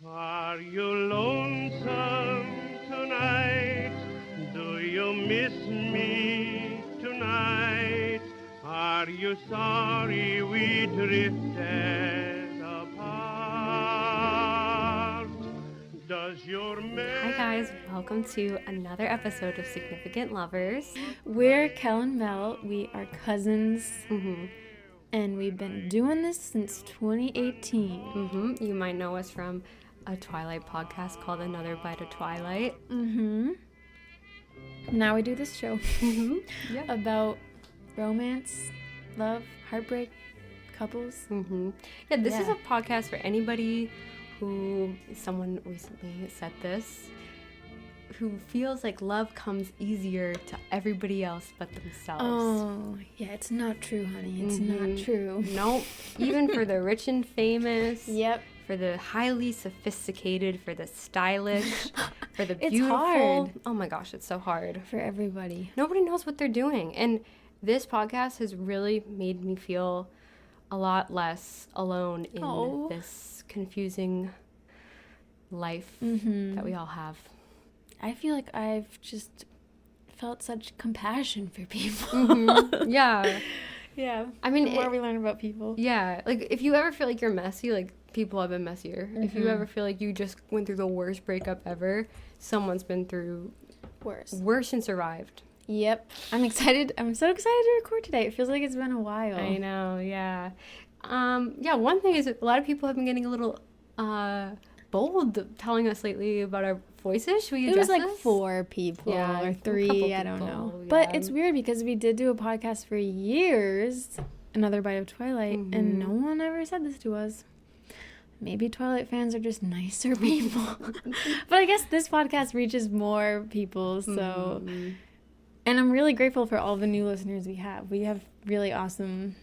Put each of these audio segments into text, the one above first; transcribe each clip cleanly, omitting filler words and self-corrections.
Are you lonesome tonight? Do you miss me tonight? Are you sorry we drifted apart? Does your Hi guys, welcome to another episode of Significant Lovers. We're Kel and Mel. We are cousins, and we've been doing this since 2018. You might know us from a Twilight podcast called Another Bite of Twilight. Now we do this show Yeah. about romance, love, heartbreak, couples. Yeah, this is Yeah. a podcast for anybody who, someone recently said this, who feels like love comes easier to everybody else but themselves. Oh, yeah, it's not true, honey. It's not true. Nope. Even for the rich and famous. Yep. For the highly sophisticated, for the stylish, for the It's beautiful. hard. Oh my gosh, it's so hard. For everybody. Nobody knows what they're doing. And this podcast has really made me feel a lot less alone in this confusing life that we all have. I feel like I've just felt such compassion for people. Yeah. Yeah. I mean, the more we learn about people. Yeah. Like, if you ever feel like you're messy, like, people have been messier. If you ever feel like you just went through the worst breakup ever, someone's been through worse and survived. Yep. I'm excited. I'm so excited to record today. It feels like it's been a while. I know, yeah. Yeah, one thing is that a lot of people have been getting a little bold telling us lately about our voices. Should we It address was like this? 4 people Yeah, or a 3, couple I don't know. people, But yeah. it's weird because we did do a podcast for years, Another Bite of Twilight, and no one ever said this to us. Maybe Twilight fans are just nicer people. But I guess this podcast reaches more people, so... And I'm really grateful for all the new listeners we have. We have really awesome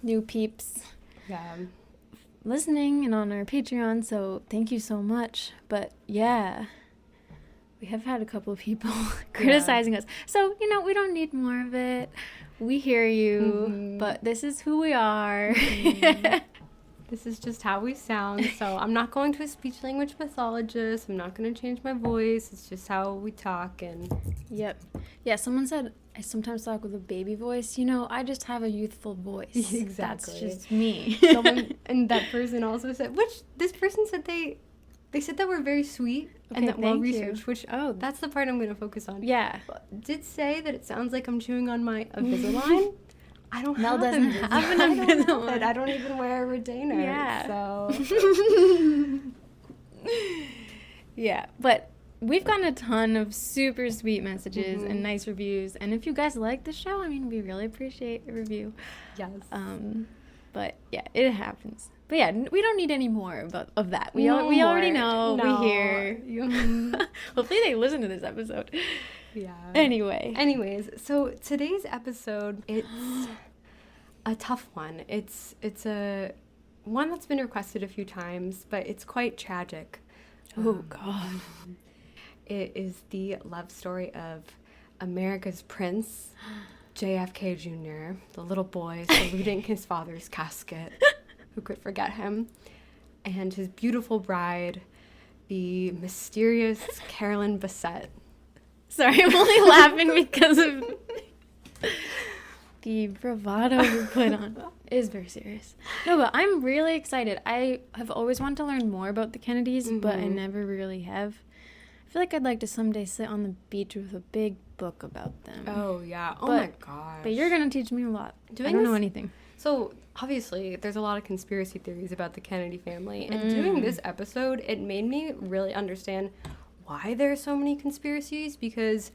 new peeps Yeah. listening and on our Patreon, so thank you so much. But yeah, we have had a couple of people criticizing us. So, we don't need more of it. We hear you, but this is who we are. This is just how we sound. So I'm not going to a speech language pathologist. I'm not going to change my voice. It's just how we talk. And Yep. Yeah, someone said I sometimes talk with a baby voice. I just have a youthful voice. Exactly. That's just me. and that person also said, this person said they said that we're very sweet and Okay, that well thank you. researched, which, that's the part I'm going to focus on. Yeah. Did say that it sounds like I'm chewing on my Invisalign. I don't Mel have doesn't Invisalign. have an I don't have Invisalign. it. I don't even wear a retainer. Yeah. So. Yeah, but we've gotten a ton of super sweet messages and nice reviews. And if you guys like the show, we really appreciate a review. Yes. But yeah, it happens. But yeah, we don't need any more of that. We No already more. know. No. We hear. Hopefully they listen to this episode. Yeah. Anyways, so today's episode, it's a tough one. It's a one that's been requested a few times, but it's quite tragic. oh God. It is the love story of America's Prince, JFK Jr., the little boy saluting his father's casket. Who could forget him? And his beautiful bride, the mysterious Carolyn Bessette. Sorry, I'm only laughing because of the bravado we put on. It is very serious. No, but I'm really excited. I have always wanted to learn more about the Kennedys, but I never really have. I feel like I'd like to someday sit on the beach with a big book about them. Oh, yeah. Oh, But- my gosh. But you're going to teach me a lot. Doing I don't know this- anything. So, obviously, there's a lot of conspiracy theories about the Kennedy family. And doing this episode, it made me really understand why there are so many conspiracies. Because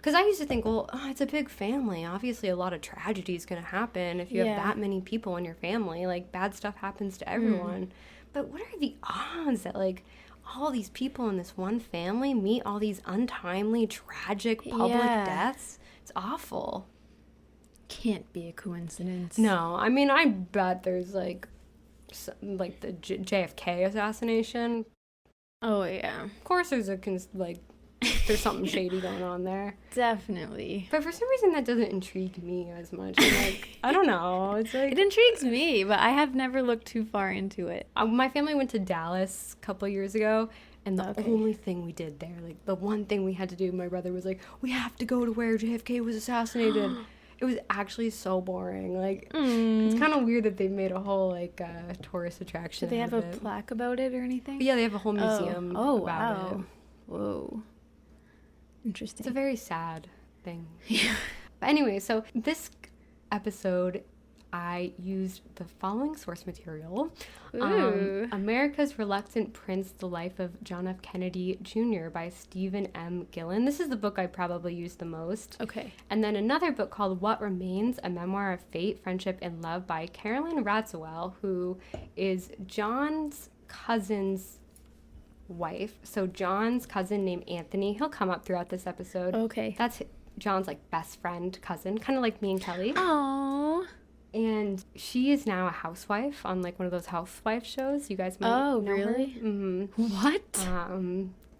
I used to think, well, it's a big family. Obviously, a lot of tragedy is going to happen if you have Yeah. that many people in your family. Like, bad stuff happens to everyone. But what are the odds that, like, all these people in this one family meet all these untimely, tragic public Yeah. deaths? It's awful. Can't be a coincidence. No, I mean, I bet there's like the JFK assassination. Oh, yeah. Of course, there's there's something shady going on there. Definitely. But for some reason, that doesn't intrigue me as much. I'm like, I don't know. It's like It intrigues me, but I have never looked too far into it. my family went to Dallas a couple years ago, and the only thing we did there, like the one thing we had to do, my brother was like, we have to go to where JFK was assassinated. It was actually so boring. Like, it's kind of weird that they made a whole, like, tourist attraction. Do they have a plaque about it or anything? But yeah, they have a whole museum about wow. it. Whoa. Interesting. It's a very sad thing. Yeah. But anyway, so this episode, I used the following source material. America's Reluctant Prince, The Life of John F. Kennedy Jr. by Stephen M. Gillen. This is the book I probably used the most. Okay. And then another book called What Remains, A Memoir of Fate, Friendship, and Love by Carolyn Bessette, who is John's cousin's wife. So John's cousin named Anthony, he'll come up throughout this episode. Okay. That's John's, like, best friend cousin, kind of like me and Kelly. Aww. And she is now a housewife on, like, one of those housewife shows. You guys might know really? her. Mm-hmm. What?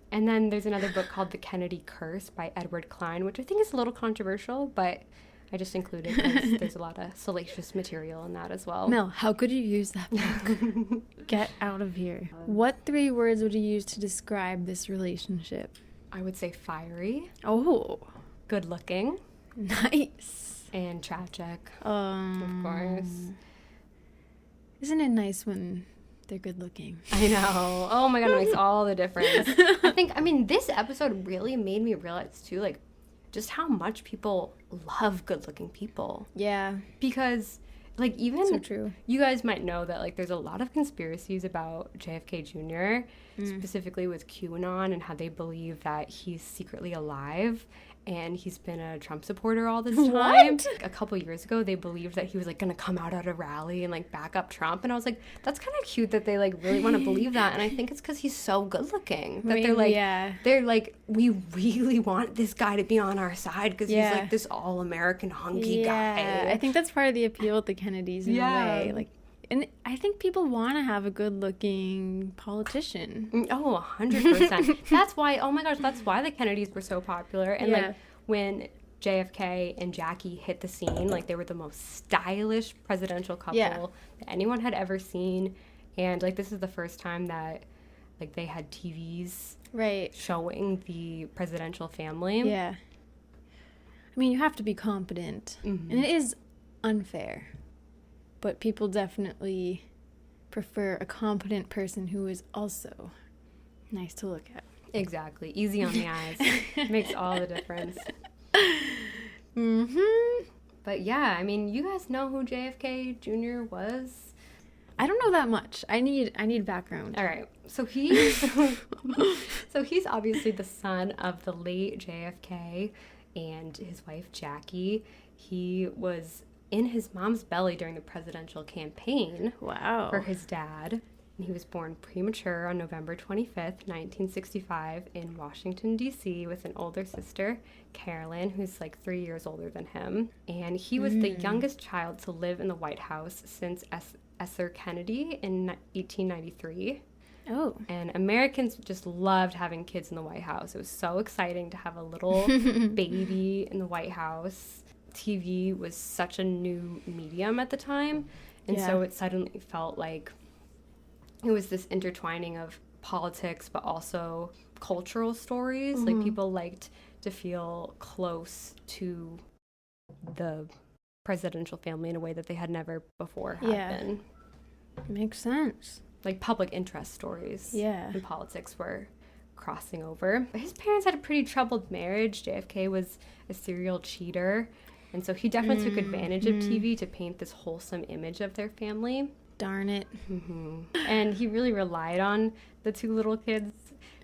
And then there's another book called The Kennedy Curse by Edward Klein, which I think is a little controversial, but I just included because there's a lot of salacious material in that as well. Mel, how could you use that book? Get out of here. What 3 words would you use to describe this relationship? I would say fiery. Oh. Good looking. Nice. And tragic, of course. Isn't it nice when they're good looking? I know. Oh my God, it makes all the difference. I mean, this episode really made me realize too, like, just how much people love good looking people. Yeah. Because, like, even so true. You guys might know that, like, there's a lot of conspiracies about JFK Jr., specifically with QAnon and how they believe that he's secretly alive. And he's been a Trump supporter all this time. What? A couple years ago, they believed that he was, like, going to come out at a rally and, like, back up Trump. And I was like, that's kind of cute that they, like, really want to believe that. And I think it's because he's so good looking. That they're like, we really want this guy to be on our side because he's, like, this all-American hunky guy. I think that's part of the appeal with the Kennedys in a way. Like, and I think people want to have a good-looking politician. Oh, 100%. That's why, oh my gosh, that's why the Kennedys were so popular. And, like, when JFK and Jackie hit the scene, like, they were the most stylish presidential couple that anyone had ever seen. And, like, this is the first time that, like, they had TVs showing the presidential family. Yeah. I mean, you have to be competent. Mm-hmm. And it is unfair. But people definitely prefer a competent person who is also nice to look at. Exactly. Easy on the eyes. Makes all the difference. Mm-hmm. But yeah, I mean, you guys know who JFK Jr. was? I don't know that much. I need background. All right. So he's obviously the son of the late JFK and his wife Jackie. He was in his mom's belly during the presidential campaign for his dad. And he was born premature on November 25th, 1965 in Washington, D.C. with an older sister, Carolyn, who's like 3 years older than him. And he was the youngest child to live in the White House since Esther Kennedy in 1893. Oh. And Americans just loved having kids in the White House. It was so exciting to have a little baby in the White House. TV was such a new medium at the time, and so it suddenly felt like it was this intertwining of politics but also cultural stories. Mm-hmm. Like, people liked to feel close to the presidential family in a way that they had never before had been. Makes sense. Like, public interest stories and politics were crossing over. His parents had a pretty troubled marriage. JFK was a serial cheater. And so he definitely took advantage of TV to paint this wholesome image of their family. Darn it. Mm-hmm. And he really relied on the 2 little kids,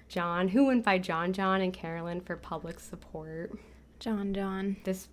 John, who went by John, and Carolyn for public support. John. This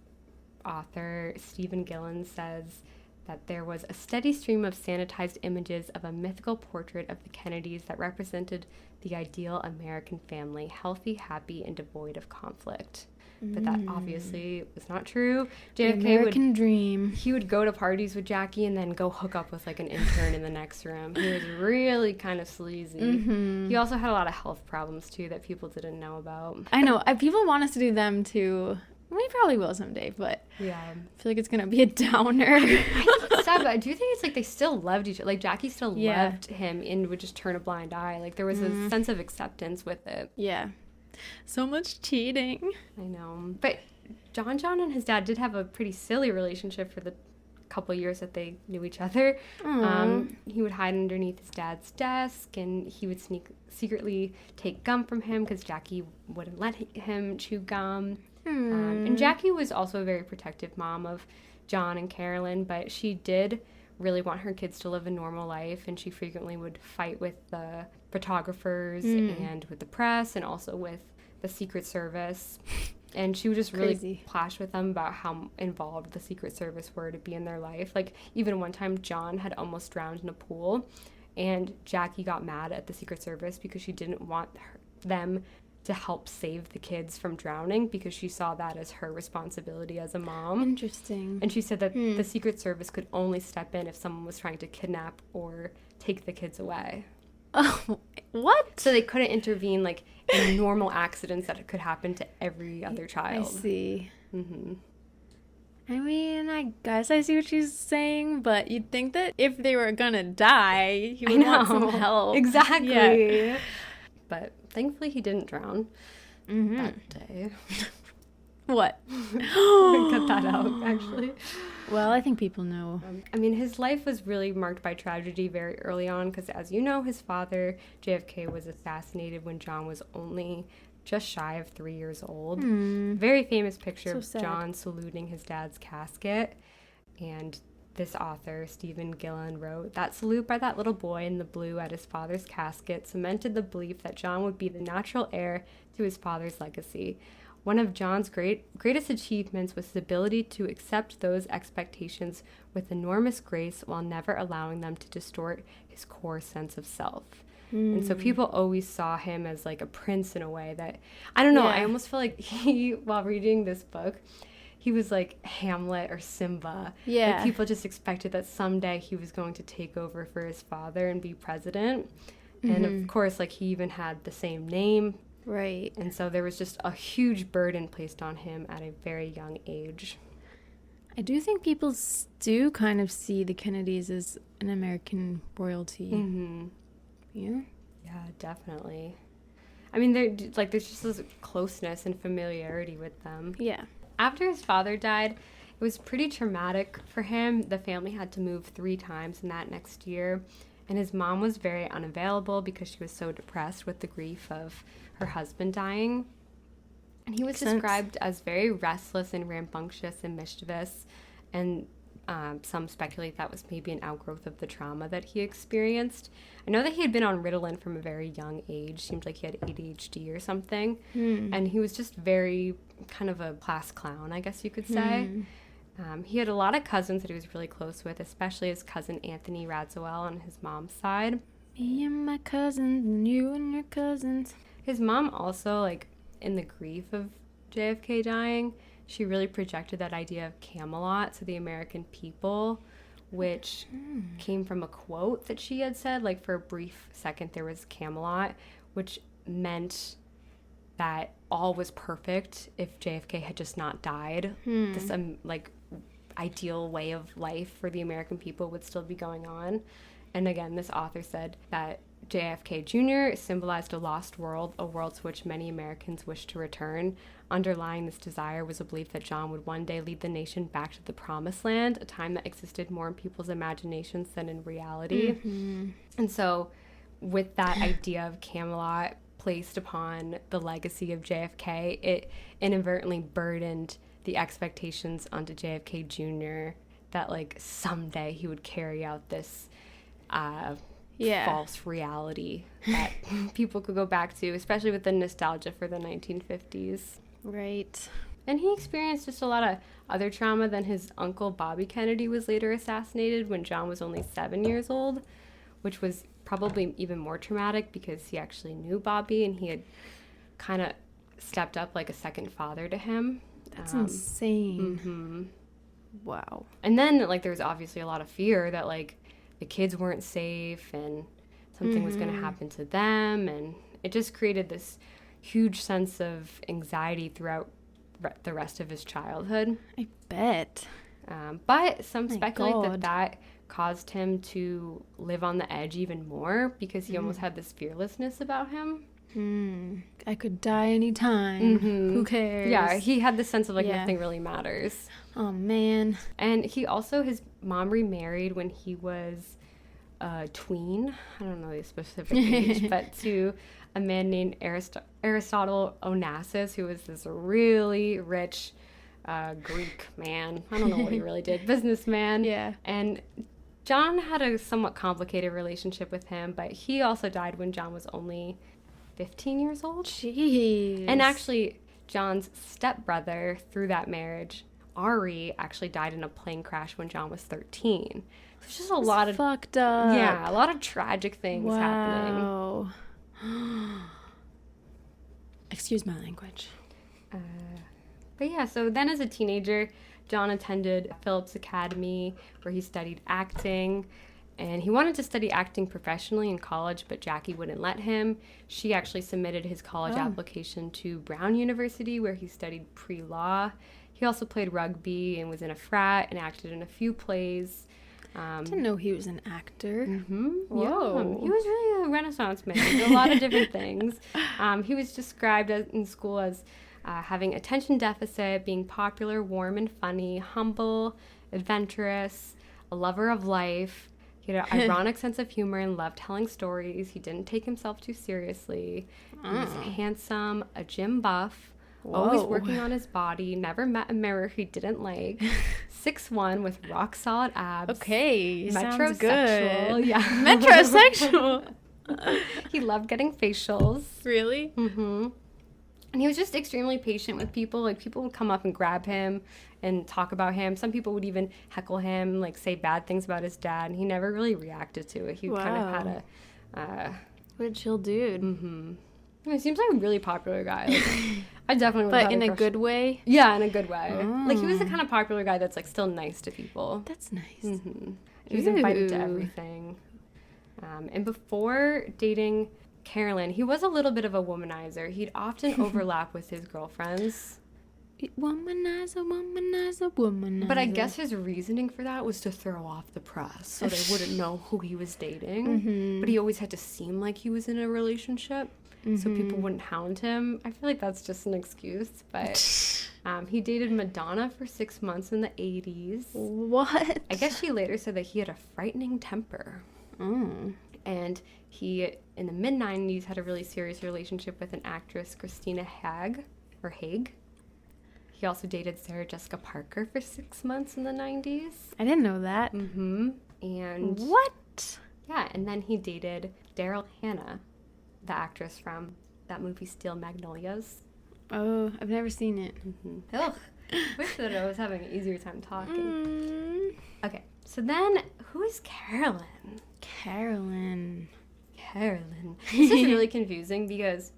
author, Stephen Gillen, says that there was a steady stream of sanitized images of a mythical portrait of the Kennedys that represented the ideal American family, healthy, happy, and devoid of conflict. But that obviously was not true. JFK American dream. He would go to parties with Jackie and then go hook up with like an intern in the next room. He was really kind of sleazy. Mm-hmm. He also had a lot of health problems too that people didn't know about. I know. People want us to do them too. We probably will someday, but Yeah. I feel like it's going to be a downer. I think it's sad, but I do think it's like they still loved each other. Like Jackie still loved him and would just turn a blind eye. Like there was a sense of acceptance with it. Yeah. So much cheating. I know. But John and his dad did have a pretty silly relationship for the couple years that they knew each other. He would hide underneath his dad's desk, and he would secretly take gum from him because Jackie wouldn't let him chew gum. And Jackie was also a very protective mom of John and Carolyn, but she did really want her kids to live a normal life, and she frequently would fight with the photographers and with the press and also with the Secret Service. And she would just really clash with them about how involved the Secret Service were to be in their life. Like, even one time, John had almost drowned in a pool, and Jackie got mad at the Secret Service because she didn't want them to help save the kids from drowning because she saw that as her responsibility as a mom. Interesting. And she said that the Secret Service could only step in if someone was trying to kidnap or take the kids away. Oh, what? So they couldn't intervene, like, in normal accidents that could happen to every other child. I see. Mm-hmm. I mean, I guess I see what she's saying, but you'd think that if they were gonna die, he would want some help. Exactly. Yeah. But thankfully he didn't drown that day. What? Cut that out, actually. Well, I think people know. I mean, his life was really marked by tragedy very early on because, as you know, his father, JFK, was assassinated when John was only just shy of 3 years old. Very famous picture of John saluting his dad's casket. And this author, Stephen Gillen, wrote, "That salute by that little boy in the blue at his father's casket cemented the belief that John would be the natural heir to his father's legacy. One of John's greatest achievements was his ability to accept those expectations with enormous grace while never allowing them to distort his core sense of self." And so people always saw him as like a prince in a way that, I don't know, I almost feel like while reading this book, he was like Hamlet or Simba. Yeah. Like people just expected that someday he was going to take over for his father and be president. And of course, like he even had the same name. Right. And so there was just a huge burden placed on him at a very young age. I do think people do kind of see the Kennedys as an American royalty. Mm-hmm. Yeah? Yeah, definitely. I mean, there's just this closeness and familiarity with them. Yeah. After his father died, it was pretty traumatic for him. The family had to move 3 times in that next year. And his mom was very unavailable because she was so depressed with the grief of her husband dying. And he was described as very restless and rambunctious and mischievous. And some speculate that was maybe an outgrowth of the trauma that he experienced. I know that he had been on Ritalin from a very young age. Seemed like he had ADHD or something. And he was just very kind of a class clown, I guess you could say. He had a lot of cousins that he was really close with, especially his cousin Anthony Radziwill on his mom's side. Me and my cousins and you and your cousins. His mom also, like, in the grief of JFK dying, she really projected that idea of Camelot to the American people, which came from a quote that she had said. Like, for a brief second, there was Camelot, which meant that all was perfect if JFK had just not died. This, like, ideal way of life for the American people would still be going on. And again, this author said that JFK Jr. symbolized a lost world, a world to which many Americans wished to return. Underlying this desire was a belief that John would one day lead the nation back to the promised land, a time that existed more in people's imaginations than in reality. And so with that idea of Camelot placed upon the legacy of JFK, it inadvertently burdened the expectations onto JFK Jr. that, like, someday he would carry out this false reality that people could go back to, especially with the nostalgia for the 1950s. Right. And he experienced just a lot of other trauma. Then his uncle, Bobby Kennedy, was later assassinated when John was only 7 years old, which was probably even more traumatic because he actually knew Bobby and he had kind of stepped up like a second father to him. That's insane. Mm-hmm. Wow. And then, like, there was obviously a lot of fear that, like, the kids weren't safe and something was going to happen to them. And it just created this huge sense of anxiety throughout the rest of his childhood. I bet. But some speculate God. that caused him to live on the edge even more because he almost had this fearlessness about him. I could die anytime. Who cares? Yeah, he had this sense of, like, Yeah. nothing really matters. Oh, man. And he also, his mom remarried when he was a tween. I don't know the specific age, but to a man named Aristotle Onassis, who was this really rich Greek man. I don't know what he really did. Businessman. Yeah. And John had a somewhat complicated relationship with him, but he also died when John was only 15 years old. Jeez. And actually, John's stepbrother through that marriage, Ari, actually died in a plane crash when John was 13. There's just a lot of fucked up. Yeah, a lot of tragic things happening. Wow. Excuse my language. But yeah, so then as a teenager, John attended Phillips Academy where he studied acting. And he wanted to study acting professionally in college, but Jackie wouldn't let him. She actually submitted his college application to Brown University, where he studied pre-law. He also played rugby and was in a frat and acted in a few plays. Didn't know he was an actor. Whoa. Whoa. Yeah, he was really a Renaissance man. He did a lot of different things. He was described in school as having attention deficit, being popular, warm and funny, humble, adventurous, a lover of life. He had an ironic sense of humor and loved telling stories. He didn't take himself too seriously. He was handsome, a gym buff, always working on his body, never met a mirror he didn't like, 6'1" with rock solid abs. Okay, sounds good. Metrosexual. Yeah. Metrosexual. He loved getting facials. Really? Mm-hmm. And he was just extremely patient with people. Like, people would come up and grab him and talk about him. Some people would even heckle him, like, say bad things about his dad. And he never really reacted to it. He kind of had a... What a chill dude. Mm-hmm. He seems like a really popular guy. Like, I definitely would But have in had a good way? Yeah, in a good way. Like, he was the kind of popular guy that's, like, still nice to people. That's nice. Mm-hmm. He was invited to everything. And before dating Carolyn, he was a little bit of a womanizer. He'd often overlap with his girlfriends. Womanizer, womanizer, womanizer. But I guess his reasoning for that was to throw off the press so they wouldn't know who he was dating. But he always had to seem like he was in a relationship so people wouldn't hound him. I feel like that's just an excuse. But he dated Madonna for 6 months in the 80s. What? I guess she later said that he had a frightening temper. And he, in the mid-90s, had a really serious relationship with an actress, Christina Haig. He also dated Sarah Jessica Parker for 6 months in the 90s. I didn't know that. And... What? Yeah, and then he dated Daryl Hannah, the actress from that movie Steel Magnolias. Oh, I've never seen it. Ugh. Wish that I was having an easier time talking. Okay, so then, who is Carolyn? Carolyn. This is really confusing because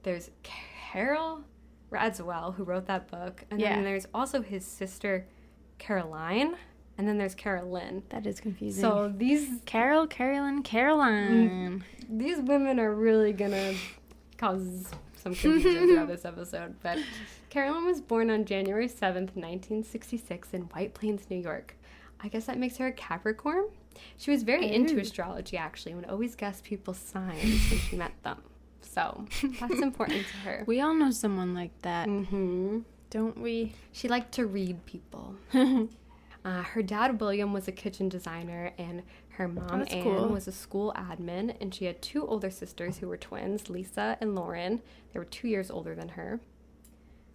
there's Carol Radziwill, who wrote that book, and then there's also his sister Caroline, and then there's Carolyn. That is confusing. So these Caroline. these women are really gonna cause some confusion throughout this episode. But Carolyn was born on January 7th, 1966 in White Plains, New York. I guess that makes her a Capricorn. She was very into astrology, actually, and would always guess people's signs when she met them. So that's important to her. We all know someone like that, don't we? She liked to read people. Her dad, William, was a kitchen designer, and her mom, Anne, was a school admin, and she had 2 older sisters who were twins, Lisa and Lauren. They were 2 years older than her.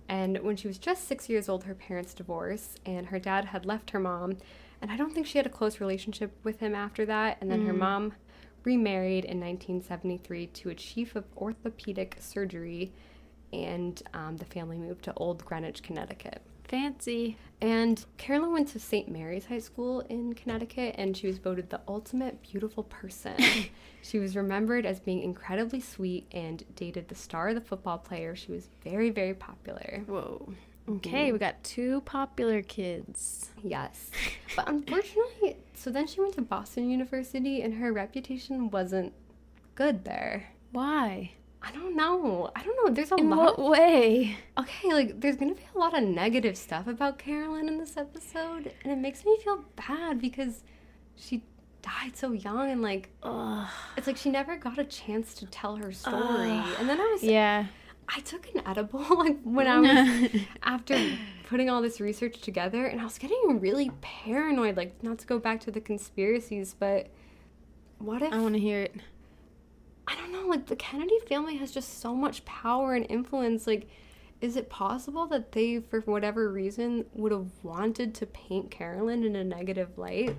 And when she was just 6 years old, her parents divorced, and her dad had left her mom, and I don't think she had a close relationship with him after that. And then her mom remarried in 1973 to a chief of orthopedic surgery and the family moved to Old Greenwich, Connecticut. Fancy. And Carolyn went to St. Mary's High School in Connecticut, and she was voted the ultimate beautiful person. She was remembered as being incredibly sweet and dated the star of the football player. She was very, very popular. Whoa. Okay, we got 2 popular kids. Yes. But unfortunately, so then she went to Boston University, and her reputation wasn't good there. Why? I don't know. There's a lot. In what way? Okay, like, there's going to be a lot of negative stuff about Carolyn in this episode, and it makes me feel bad because she died so young, and, like, it's like she never got a chance to tell her story. And then I took an edible, like, when I was, after putting all this research together, and I was getting really paranoid, like, not to go back to the conspiracies, but what if... I want to hear it. I don't know, like, the Kennedy family has just so much power and influence. Like, is it possible that they, for whatever reason, would have wanted to paint Carolyn in a negative light?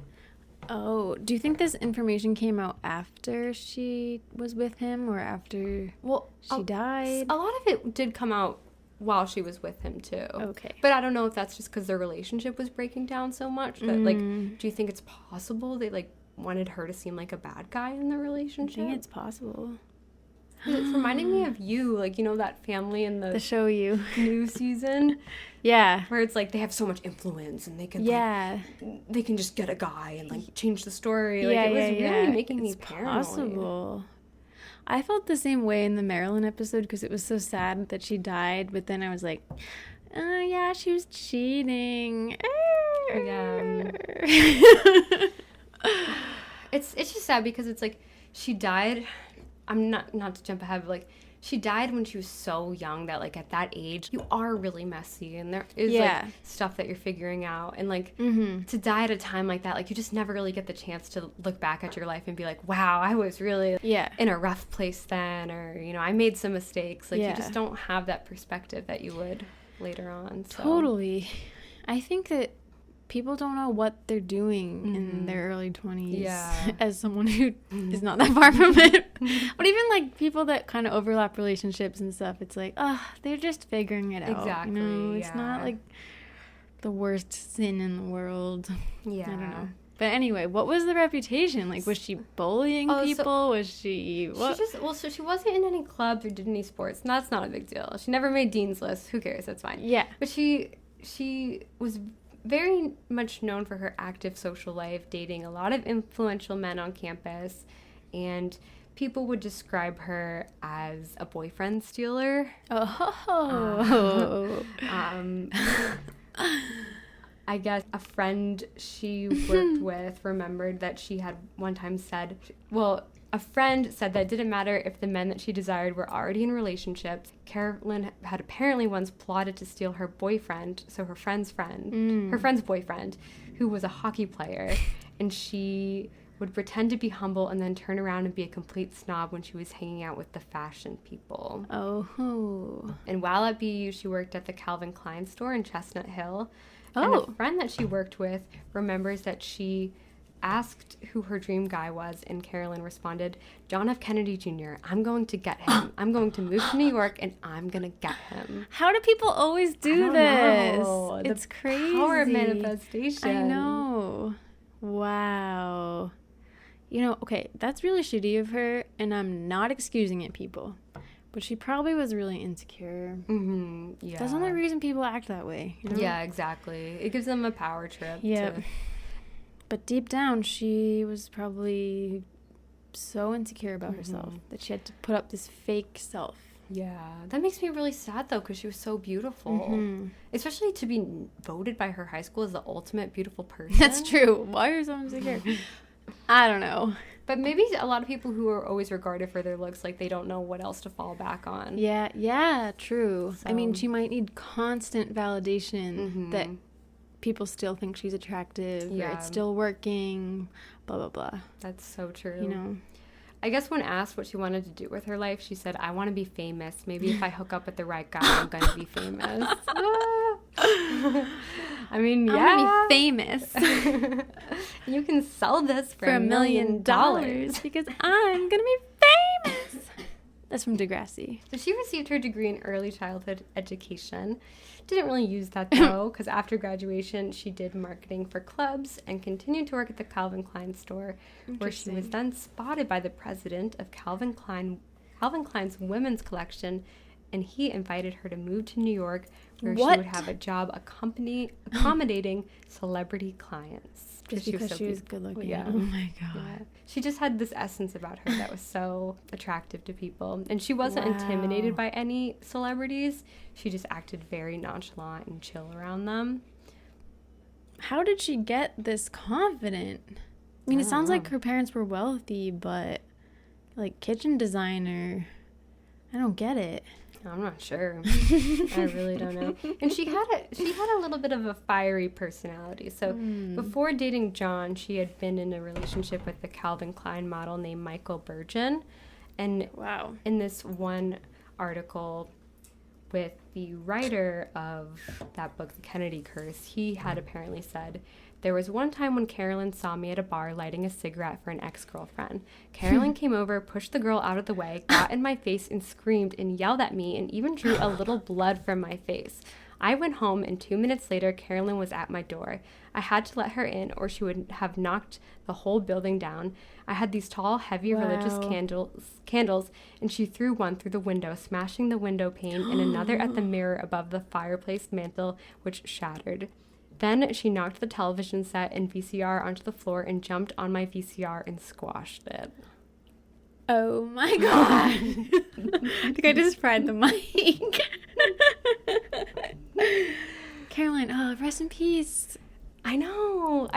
Oh, do you think this information came out after she was with him or after she died? A lot of it did come out while she was with him, too. Okay. But I don't know if that's just because their relationship was breaking down so much that, like, do you think it's possible they, like, wanted her to seem like a bad guy in the relationship? I think it's possible. It's reminding me of You, like, you know, that family in the show You new season. Yeah. Where it's like they have so much influence and they can they can just get a guy and, like, change the story. Like, it was really making me paranoid. Possible. I felt the same way in the Marilyn episode because it was so sad that she died, but then I was like, yeah, she was cheating. Yeah. It's just sad because it's like she died. I'm not to jump ahead, but, like, she died when she was so young that, like, at that age you are really messy and there is like stuff that you're figuring out, and, like, to die at a time like that, like, you just never really get the chance to look back at your life and be like, wow, I was really in a rough place then, or, you know, I made some mistakes. Like, you just don't have that perspective that you would later on. So. Totally. I think that people don't know what they're doing in their early 20s as someone who is not that far from it. But even, like, people that kind of overlap relationships and stuff, it's like, they're just figuring it out. Exactly. You know? It's not, like, the worst sin in the world. Yeah. I don't know. But anyway, what was the reputation? Like, was she bullying people? Was she... What? So she wasn't in any clubs or did any sports. And that's not a big deal. She never made Dean's List. Who cares? That's fine. Yeah. But she was very much known for her active social life, dating a lot of influential men on campus, and people would describe her as a boyfriend stealer. I guess a friend she worked with remembered that she had one time said, a friend said that it didn't matter if the men that she desired were already in relationships. Carolyn had apparently once plotted to steal her boyfriend, so her friend's friend, her friend's boyfriend, who was a hockey player, and she would pretend to be humble and then turn around and be a complete snob when she was hanging out with the fashion people. Oh. And while at BU, she worked at the Calvin Klein store in Chestnut Hill. And a friend that she worked with remembers that she asked who her dream guy was, and Carolyn responded, John F. Kennedy Jr. I'm going to get him. I'm going to move to New York, and I'm going to get him. How do people always do this? It's crazy. Power of manifestation. I know. Wow. You know, okay, that's really shitty of her, and I'm not excusing it, people. But she probably was really insecure. Yeah. That's the only reason people act that way. You know? Yeah, exactly. It gives them a power trip. Yeah. But deep down, she was probably so insecure about herself that she had to put up this fake self. Yeah. That makes me really sad, though, because she was so beautiful. Especially to be voted by her high school as the ultimate beautiful person. That's true. Why are you so insecure? I don't know. But maybe a lot of people who are always regarded for their looks, like, they don't know what else to fall back on. Yeah, true. So. I mean, she might need constant validation that people still think she's attractive, or it's still working, blah, blah, blah. That's so true. You know? I guess when asked what she wanted to do with her life, she said, I want to be famous. Maybe if I hook up with the right guy, I'm going to be famous. I mean, yeah. I want to be famous. You can sell this for $1 million. Because I'm going to be famous. That's from Degrassi. So she received her degree in early childhood education. Didn't really use that, though, because after graduation, she did marketing for clubs and continued to work at the Calvin Klein store, where she was then spotted by the president of Calvin Klein's women's collection, and he invited her to move to New York, where she would have a job accommodating celebrity clients. Just because she was good looking. Yeah. Oh my God. Yeah. She just had this essence about her that was so attractive to people. And she wasn't intimidated by any celebrities. She just acted very nonchalant and chill around them. How did she get this confident? I mean, it sounds like her parents were wealthy, but like kitchen designer, I don't get it. I'm not sure. I really don't know. And she had a little bit of a fiery personality. So before dating John, she had been in a relationship with the Calvin Klein model named Michael Bergen. And in this one article with the writer of that book, The Kennedy Curse, he had apparently said, "There was one time when Carolyn saw me at a bar lighting a cigarette for an ex-girlfriend. Carolyn came over, pushed the girl out of the way, got in my face and screamed and yelled at me and even drew a little blood from my face. I went home and 2 minutes later, Carolyn was at my door. I had to let her in or she would have knocked the whole building down. I had these tall, heavy religious candles and she threw one through the window, smashing the window pane and another at the mirror above the fireplace mantel, which shattered. Then she knocked the television set and VCR onto the floor and jumped on my VCR and squashed it." Oh my God. I think I just fried the mic. Caroline, rest in peace. I know.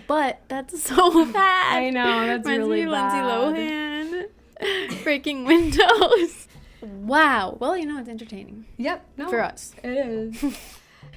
But that's so bad. I know. That's really bad. Lindsay Lohan breaking windows. Wow. Well, it's entertaining. Yep. No, for us. It is.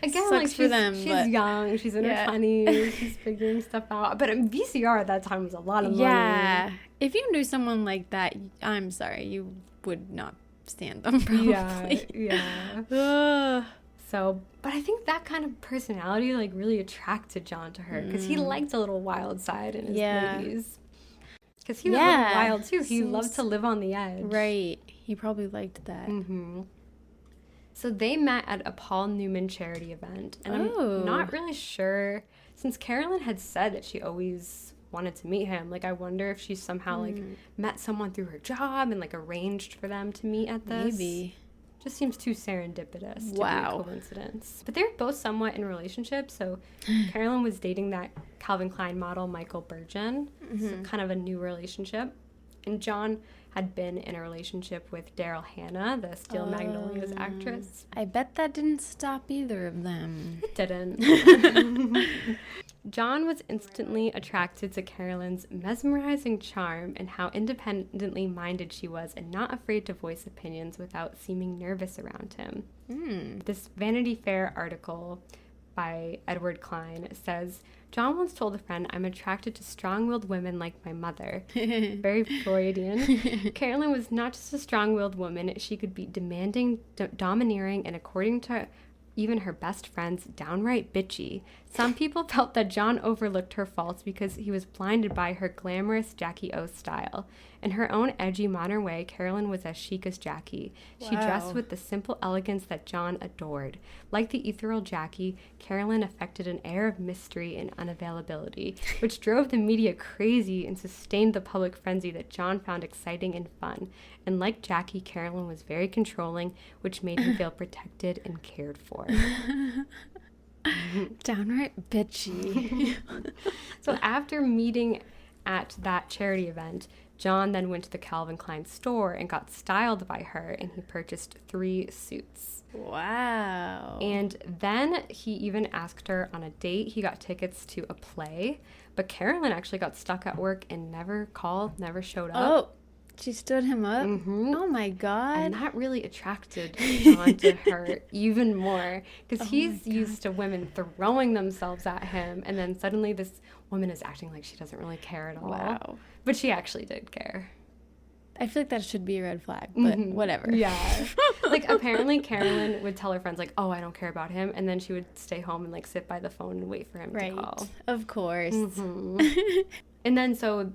Again, Sucks for them, she's but young. She's in her 20s. She's figuring stuff out. But a VCR at that time was a lot of money. Yeah. If you knew someone like that, I'm sorry, you would not stand them, probably. Yeah. So, but I think that kind of personality, really attracted John to her. Because he liked a little wild side in his ladies. Because he was a little wild, too. He loved to live on the edge. Right. He probably liked that. Mm-hmm. So they met at a Paul Newman charity event. And I'm not really sure, since Carolyn had said that she always wanted to meet him. I wonder if she somehow, met someone through her job and, arranged for them to meet at this. Maybe. Just seems too serendipitous to be a coincidence. But they're both somewhat in relationships. So Carolyn was dating that Calvin Klein model, Michael Bergen. So kind of a new relationship. And John had been in a relationship with Daryl Hannah, the Steel Magnolias actress. I bet that didn't stop either of them. It didn't. John was instantly attracted to Carolyn's mesmerizing charm and how independently minded she was and not afraid to voice opinions without seeming nervous around him. This Vanity Fair article by Edward Klein says, "John once told a friend, 'I'm attracted to strong-willed women like my mother.'" Very Freudian. Carolyn was not just a strong-willed woman. She could be demanding, domineering, and according to even her best friends, downright bitchy. Some people felt that John overlooked her faults because he was blinded by her glamorous Jackie O style. In her own edgy, modern way, Carolyn was as chic as Jackie. She dressed with the simple elegance that John adored. Like the ethereal Jackie, Carolyn affected an air of mystery and unavailability, which drove the media crazy and sustained the public frenzy that John found exciting and fun. And like Jackie, Carolyn was very controlling, which made him feel protected and cared for. Downright bitchy. So after meeting at that charity event, John then went to the Calvin Klein store and got styled by her, and he purchased 3 suits. Wow. And then he even asked her on a date. He got tickets to a play, but Carolyn actually got stuck at work and never called, never showed up. Oh, she stood him up? Mm-hmm. Oh my God. And that really attracted John to her even more, because he's used to women throwing themselves at him, and then suddenly this woman is acting like she doesn't really care at all. Wow. But she actually did care. I feel like that should be a red flag, but whatever. Yeah. Apparently Carolyn would tell her friends, oh, I don't care about him, and then she would stay home and, sit by the phone and wait for him to call. Of course. Mm-hmm. And then so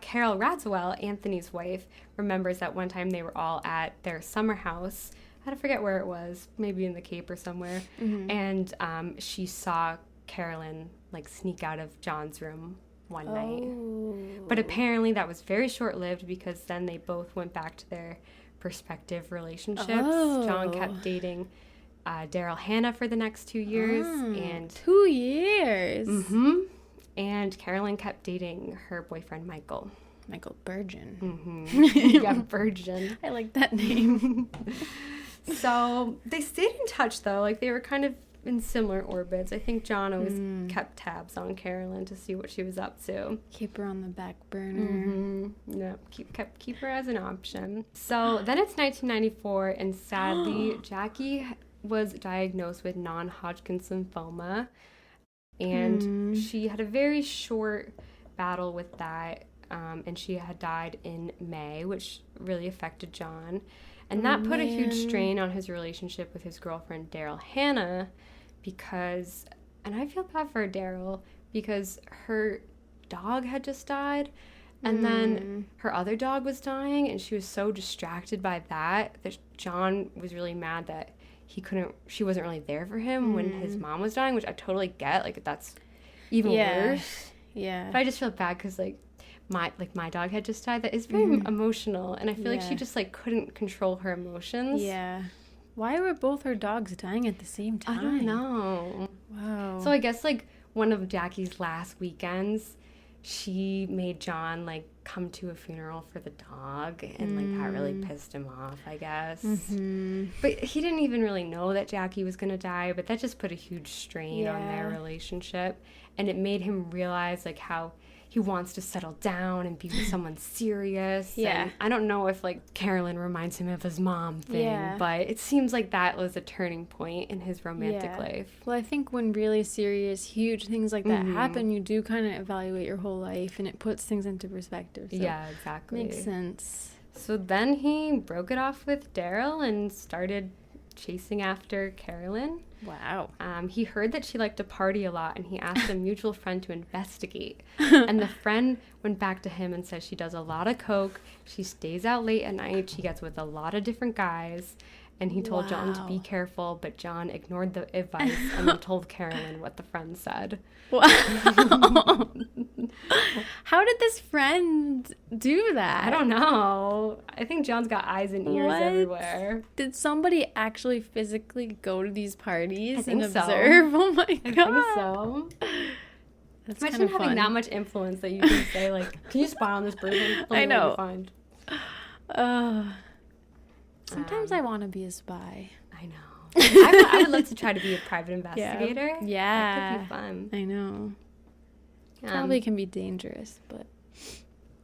Carol Radziwill, Anthony's wife, remembers that one time they were all at their summer house. I forget where it was, maybe in the Cape or somewhere. Mm-hmm. And she saw Carolyn like sneak out of John's room one night. But apparently that was very short-lived because then they both went back to their prospective relationships. John kept dating Daryl Hannah for the next 2 years. And 2 years? Mm-hmm. And Carolyn kept dating her boyfriend, Michael. Michael Burgeon. Mm-hmm. Yeah, Burgeon. I like that name. So they stayed in touch, though. Like, they were kind of in similar orbits. I think John always kept tabs on Carolyn to see what she was up to. Keep her on the back burner. Mm-hmm. No, keep her as an option. So then it's 1994, and sadly, Jackie was diagnosed with non-Hodgkin's lymphoma. And she had a very short battle with that, and she had died in May, which really affected John. And that put a huge strain on his relationship with his girlfriend, Daryl Hannah, because, and I feel bad for Daryl, because her dog had just died, and then her other dog was dying, and she was so distracted by that John was really mad that she wasn't really there for him when his mom was dying, which I totally get. Like, that's even worse. Yeah. But I just feel bad because, like, my dog had just died. That is very emotional, and I feel like she just, like, couldn't control her emotions. Yeah. Why were both her dogs dying at the same time? I don't know. Wow. So I guess, like, one of Jackie's last weekends, she made John, like, come to a funeral for the dog, and like that really pissed him off, I guess. But he didn't even really know that Jackie was gonna die, but that just put a huge strain on their relationship, and it made him realize like how he wants to settle down and be with someone serious. And I don't know if like Carolyn reminds him of his mom thing, but it seems like that was a turning point in his romantic life. Well, I think when really serious, huge things like that happen, you do kind of evaluate your whole life, and it puts things into perspective. So yeah, exactly. Makes sense. So then he broke it off with Daryl and started chasing after Carolyn. Wow. He heard that she liked to party a lot, and he asked a mutual friend to investigate. And the friend went back to him and said she does a lot of coke, she stays out late at night, she gets with a lot of different guys. And he told John to be careful, but John ignored the advice and then told Carolyn what the friend said. Wow. How did this friend do that? I don't know. I think John's got eyes and ears everywhere. Did somebody actually physically go to these parties and so. observe? Oh my God. I think so. That's Imagine having that much influence that you can say, like, can you spy on this person? I know. Find. Sometimes I want to be a spy. I know. I would love to try to be a private investigator. Yeah. That could be fun. I know. Probably can be dangerous, but...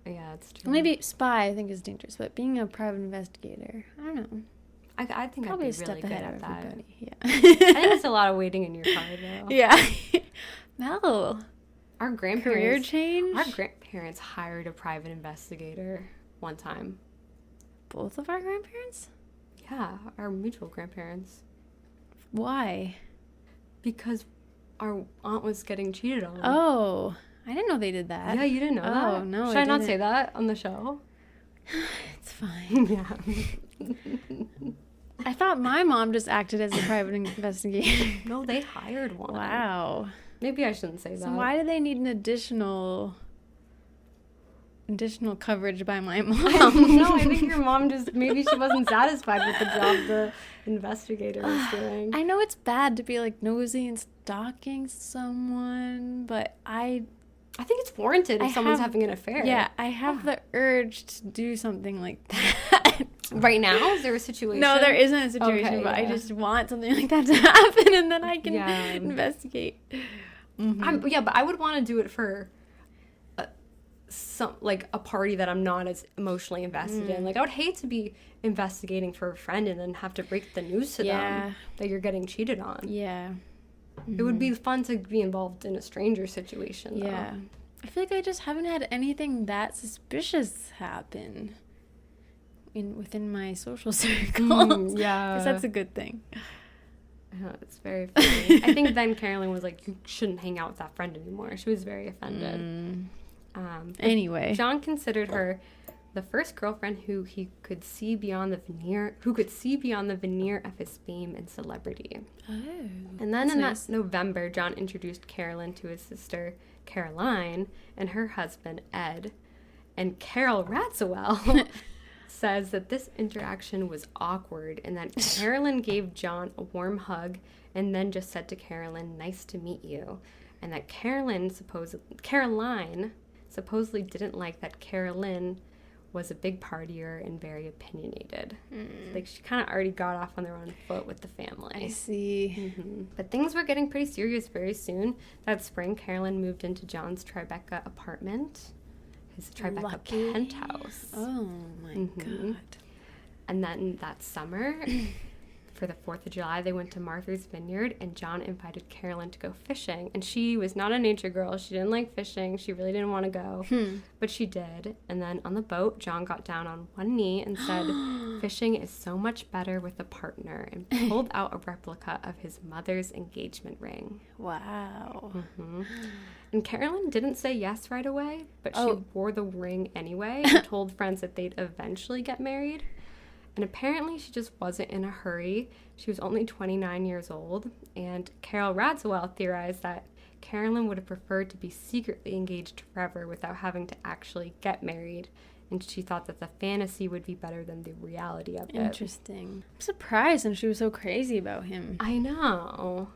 Yeah, it's true. Maybe spy, I think, is dangerous, but being a private investigator, I don't know. I think probably I'd be really good at that. Everybody. Yeah. I think it's a lot of waiting in your car, though. Yeah. Mel. Our grandparents... Career change? Our grandparents hired a private investigator one time. Both of our grandparents? Yeah, our mutual grandparents. Why? Because our aunt was getting cheated on. Oh, I didn't know they did that. Yeah, you didn't know that? Oh, no, Should I not say that on the show? It's fine. Yeah. I thought my mom just acted as a private investigator. No, they hired one. Wow. Maybe I shouldn't say that. So why do they need an additional coverage by my mom? No, I think your mom just, maybe she wasn't satisfied with the job the investigator was doing. I know it's bad to be like nosy and stalking someone, but I think it's warranted if someone's having an affair. Yeah, I have the urge to do something like that. Right now? Is there a situation? No, there isn't a situation, but I just want something like that to happen, and then I can investigate. Mm-hmm. But I would want to do it for a party that I'm not as emotionally invested in. Like, I would hate to be investigating for a friend and then have to break the news to them that you're getting cheated on. Yeah. It would be fun to be involved in a stranger situation, though. Yeah. I feel like I just haven't had anything that suspicious happen within my social circle. Yeah. Because that's a good thing. It's very funny. I think then Carolyn was like, you shouldn't hang out with that friend anymore. She was very offended. Anyway. John considered her the first girlfriend who could see beyond the veneer of his fame and celebrity. Oh, and then in nice. that November, John introduced Carolyn to his sister Caroline and her husband Ed. And Carol Radziwill says that this interaction was awkward and that Carolyn gave John a warm hug and then just said to Carolyn, "Nice to meet you." And that Caroline supposedly didn't like that Carolyn was a big partier and very opinionated. Like, she kind of already got off on the wrong foot with the family. I see. But things were getting pretty serious very soon. That spring, Carolyn moved into John's Tribeca apartment, his Tribeca Lucky. penthouse. Oh, my God. And then that summer, for the 4th of July, they went to Martha's Vineyard, and John invited Carolyn to go fishing. And she was not a nature girl. She didn't like fishing. She really didn't want to go, but she did. And then on the boat, John got down on one knee and said, "Fishing is so much better with a partner," and pulled out a replica of his mother's engagement ring. Wow. And Carolyn didn't say yes right away, but she wore the ring anyway and told friends that they'd eventually get married. And apparently she just wasn't in a hurry. She was only 29 years old. And Carol Radziwill theorized that Carolyn would have preferred to be secretly engaged forever without having to actually get married. And she thought that the fantasy would be better than the reality of it. Interesting. I'm surprised and she was so crazy about him. I know.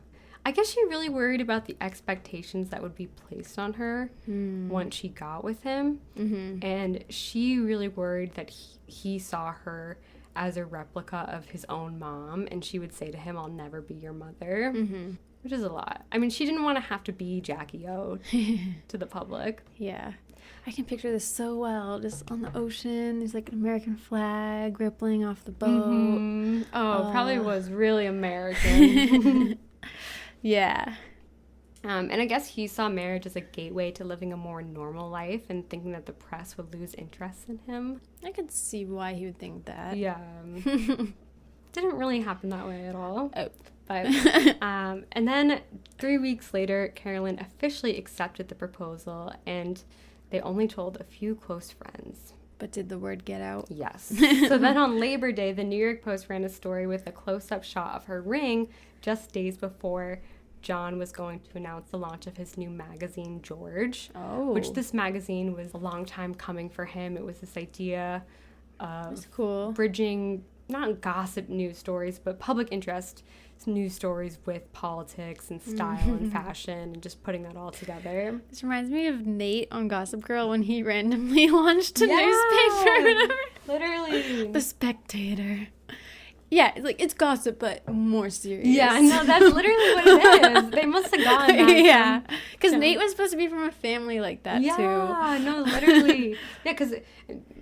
I guess she really worried about the expectations that would be placed on her once she got with him. And she really worried that he saw her as a replica of his own mom, and she would say to him, "I'll never be your mother," which is a lot. I mean, she didn't want to have to be Jackie O to the public. Yeah. I can picture this so well. Just on the ocean, there's like an American flag rippling off the boat. Probably was really American. Yeah. And I guess he saw marriage as a gateway to living a more normal life and thinking that the press would lose interest in him. I could see why he would think that. Yeah. Didn't really happen that way at all. Oh. But, and then 3 weeks later, Carolyn officially accepted the proposal, and they only told a few close friends. But did the word get out? Yes. So then on Labor Day, the New York Post ran a story with a close-up shot of her ring just days before John was going to announce the launch of his new magazine, George. Oh. Which this magazine was a long time coming for him. It was this idea of That's cool. bridging, not gossip news stories, but public interest news stories with politics and style and fashion, and just putting that all together. This reminds me of Nate on Gossip Girl when he randomly launched a newspaper or whatever. Literally. The Spectator. Yeah, it's gossip, but more serious. Yeah, no, that's literally what it is. They must have gotten that. Yeah, because Nate was supposed to be from a family like that, too. Yeah, no, literally. Yeah, because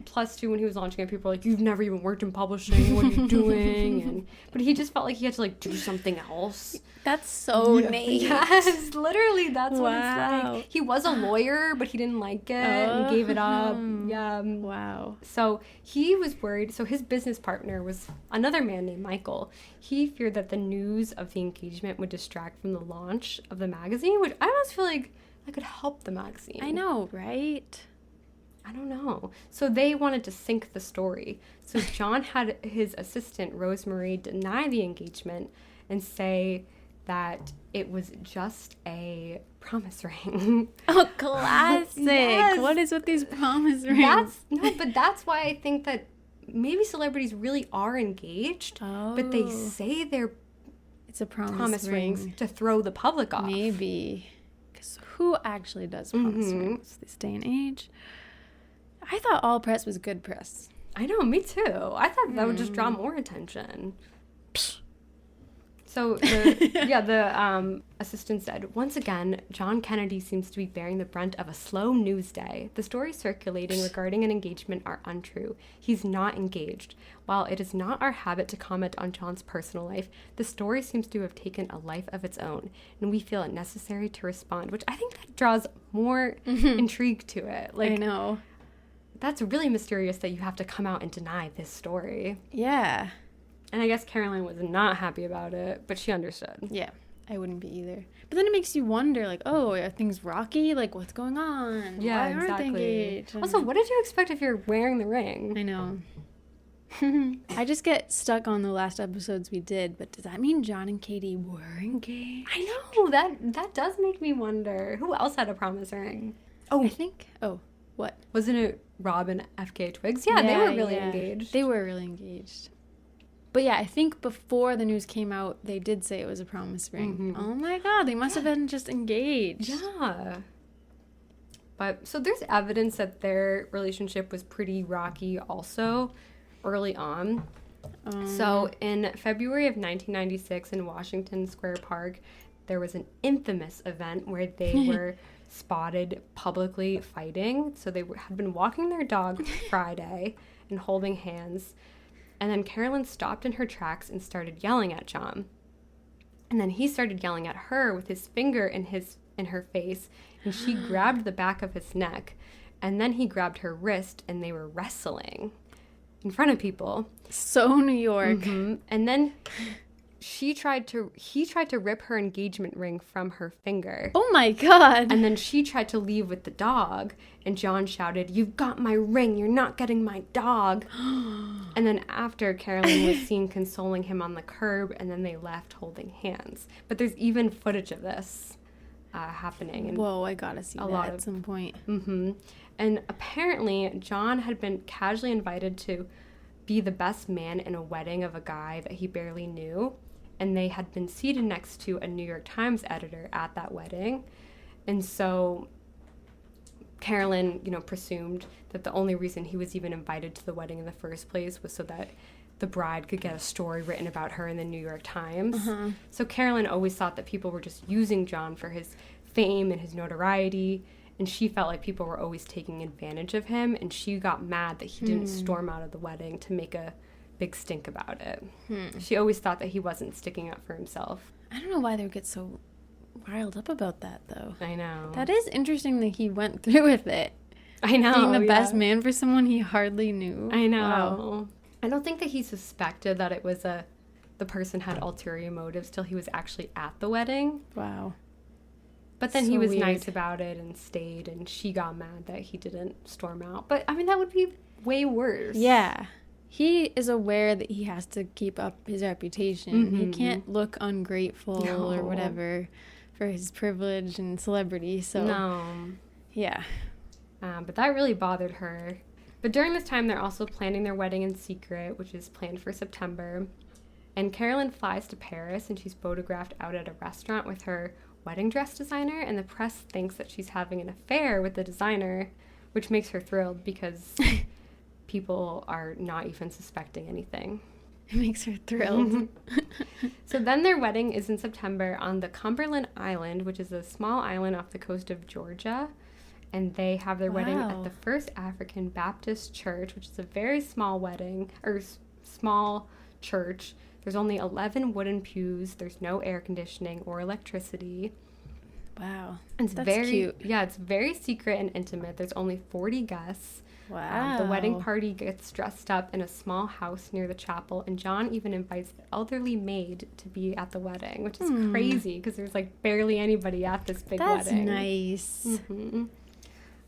plus, too, when he was launching it, people were like, "You've never even worked in publishing. What are you doing?" But he just felt like he had to, do something else. That's so Nate. Yes, literally, that's what it's Wow. like. He was a lawyer, but he didn't like it and gave it up. Yeah. Wow. So he was worried. So his business partner was another man named Michael. He feared that the news of the engagement would distract from the launch of the magazine, which I almost feel like that could help the magazine. I know, right? I don't know. So they wanted to sink the story. So John had his assistant, Rosemary, deny the engagement and say that it was just a promise ring. Oh, classic. Yes. What is with these promise rings? That's why I think that maybe celebrities really are engaged, but they say they're It's a promise rings to throw the public off. Maybe. Because who actually does promise rings this day and age? I thought all press was good press. I know, me too. I thought that would just draw more attention. So the assistant said, "Once again, John Kennedy seems to be bearing the brunt of a slow news day. The stories circulating regarding an engagement are untrue. He's not engaged. While it is not our habit to comment on John's personal life, the story seems to have taken a life of its own, and we feel it necessary to respond," which I think that draws more intrigue to it. I know. That's really mysterious that you have to come out and deny this story. Yeah. And I guess Caroline was not happy about it, but she understood. Yeah. I wouldn't be either. But then it makes you wonder, like, oh, are things rocky? Like, what's going on? Yeah, Why aren't they exactly. engaged? Also, what did you expect if you're wearing the ring? I know. I just get stuck on the last episodes we did, but does that mean John and Katie were engaged? I know, that does make me wonder. Who else had a promise ring? I think. Oh, what? Wasn't it Rob and FKA Twigs? Yeah, they were really engaged. They were really engaged. But yeah, I think before the news came out, they did say it was a promise ring. Mm-hmm. Oh my God, they must have been just engaged. Yeah. But so there's evidence that their relationship was pretty rocky also early on. So in February of 1996 in Washington Square Park, there was an infamous event where they were spotted publicly fighting. So they had been walking their dog Friday and holding hands. And then Carolyn stopped in her tracks and started yelling at John. And then he started yelling at her with his finger in her face, and she grabbed the back of his neck. And then he grabbed her wrist, and they were wrestling in front of people. So New York. Mm-hmm. And then he tried to rip her engagement ring from her finger. Oh my God. And then she tried to leave with the dog, and John shouted, "You've got my ring, you're not getting my dog." And then after, Carolyn was seen consoling him on the curb, and then they left holding hands. But there's even footage of this happening. And whoa, I gotta see that at some point. Mm-hmm. And apparently, John had been casually invited to be the best man in a wedding of a guy that he barely knew. And they had been seated next to a New York Times editor at that wedding. And so Carolyn, presumed that the only reason he was even invited to the wedding in the first place was so that the bride could get a story written about her in the New York Times. Uh-huh. So Carolyn always thought that people were just using John for his fame and his notoriety. And she felt like people were always taking advantage of him. And she got mad that he didn't storm out of the wedding to make a big stink about it. She always thought that he wasn't sticking up for himself. I don't know why they would get so riled up about that, though. I know. That is interesting that he went through with it. I know. Being the best man for someone he hardly knew. I know. Wow. I don't think that he suspected that it was the person had ulterior motives till he was actually at the wedding. Wow. But then So he was weird. nice about it and stayed, and she got mad that he didn't storm out. But, I mean, that would be way worse. Yeah. He is aware that he has to keep up his reputation. Mm-hmm. He can't look ungrateful No. or whatever for his privilege and celebrity. So, No. yeah. But that really bothered her. But during this time, they're also planning their wedding in secret, which is planned for September. And Carolyn flies to Paris, and she's photographed out at a restaurant with her wedding dress designer, and the press thinks that she's having an affair with the designer, which makes her thrilled because people are not even suspecting anything. It makes her thrilled. So then their wedding is in September on the Cumberland Island, which is a small island off the coast of Georgia. And they have their wedding at the First African Baptist Church, which is a very small wedding, or small church. There's only 11 wooden pews. There's no air conditioning or electricity. Wow. It's That's very cute. Yeah, it's very secret and intimate. There's only 40 guests. Wow. The wedding party gets dressed up in a small house near the chapel, and John even invites the elderly maid to be at the wedding, which is crazy because there's like barely anybody at this big wedding. That's nice. Mm-hmm.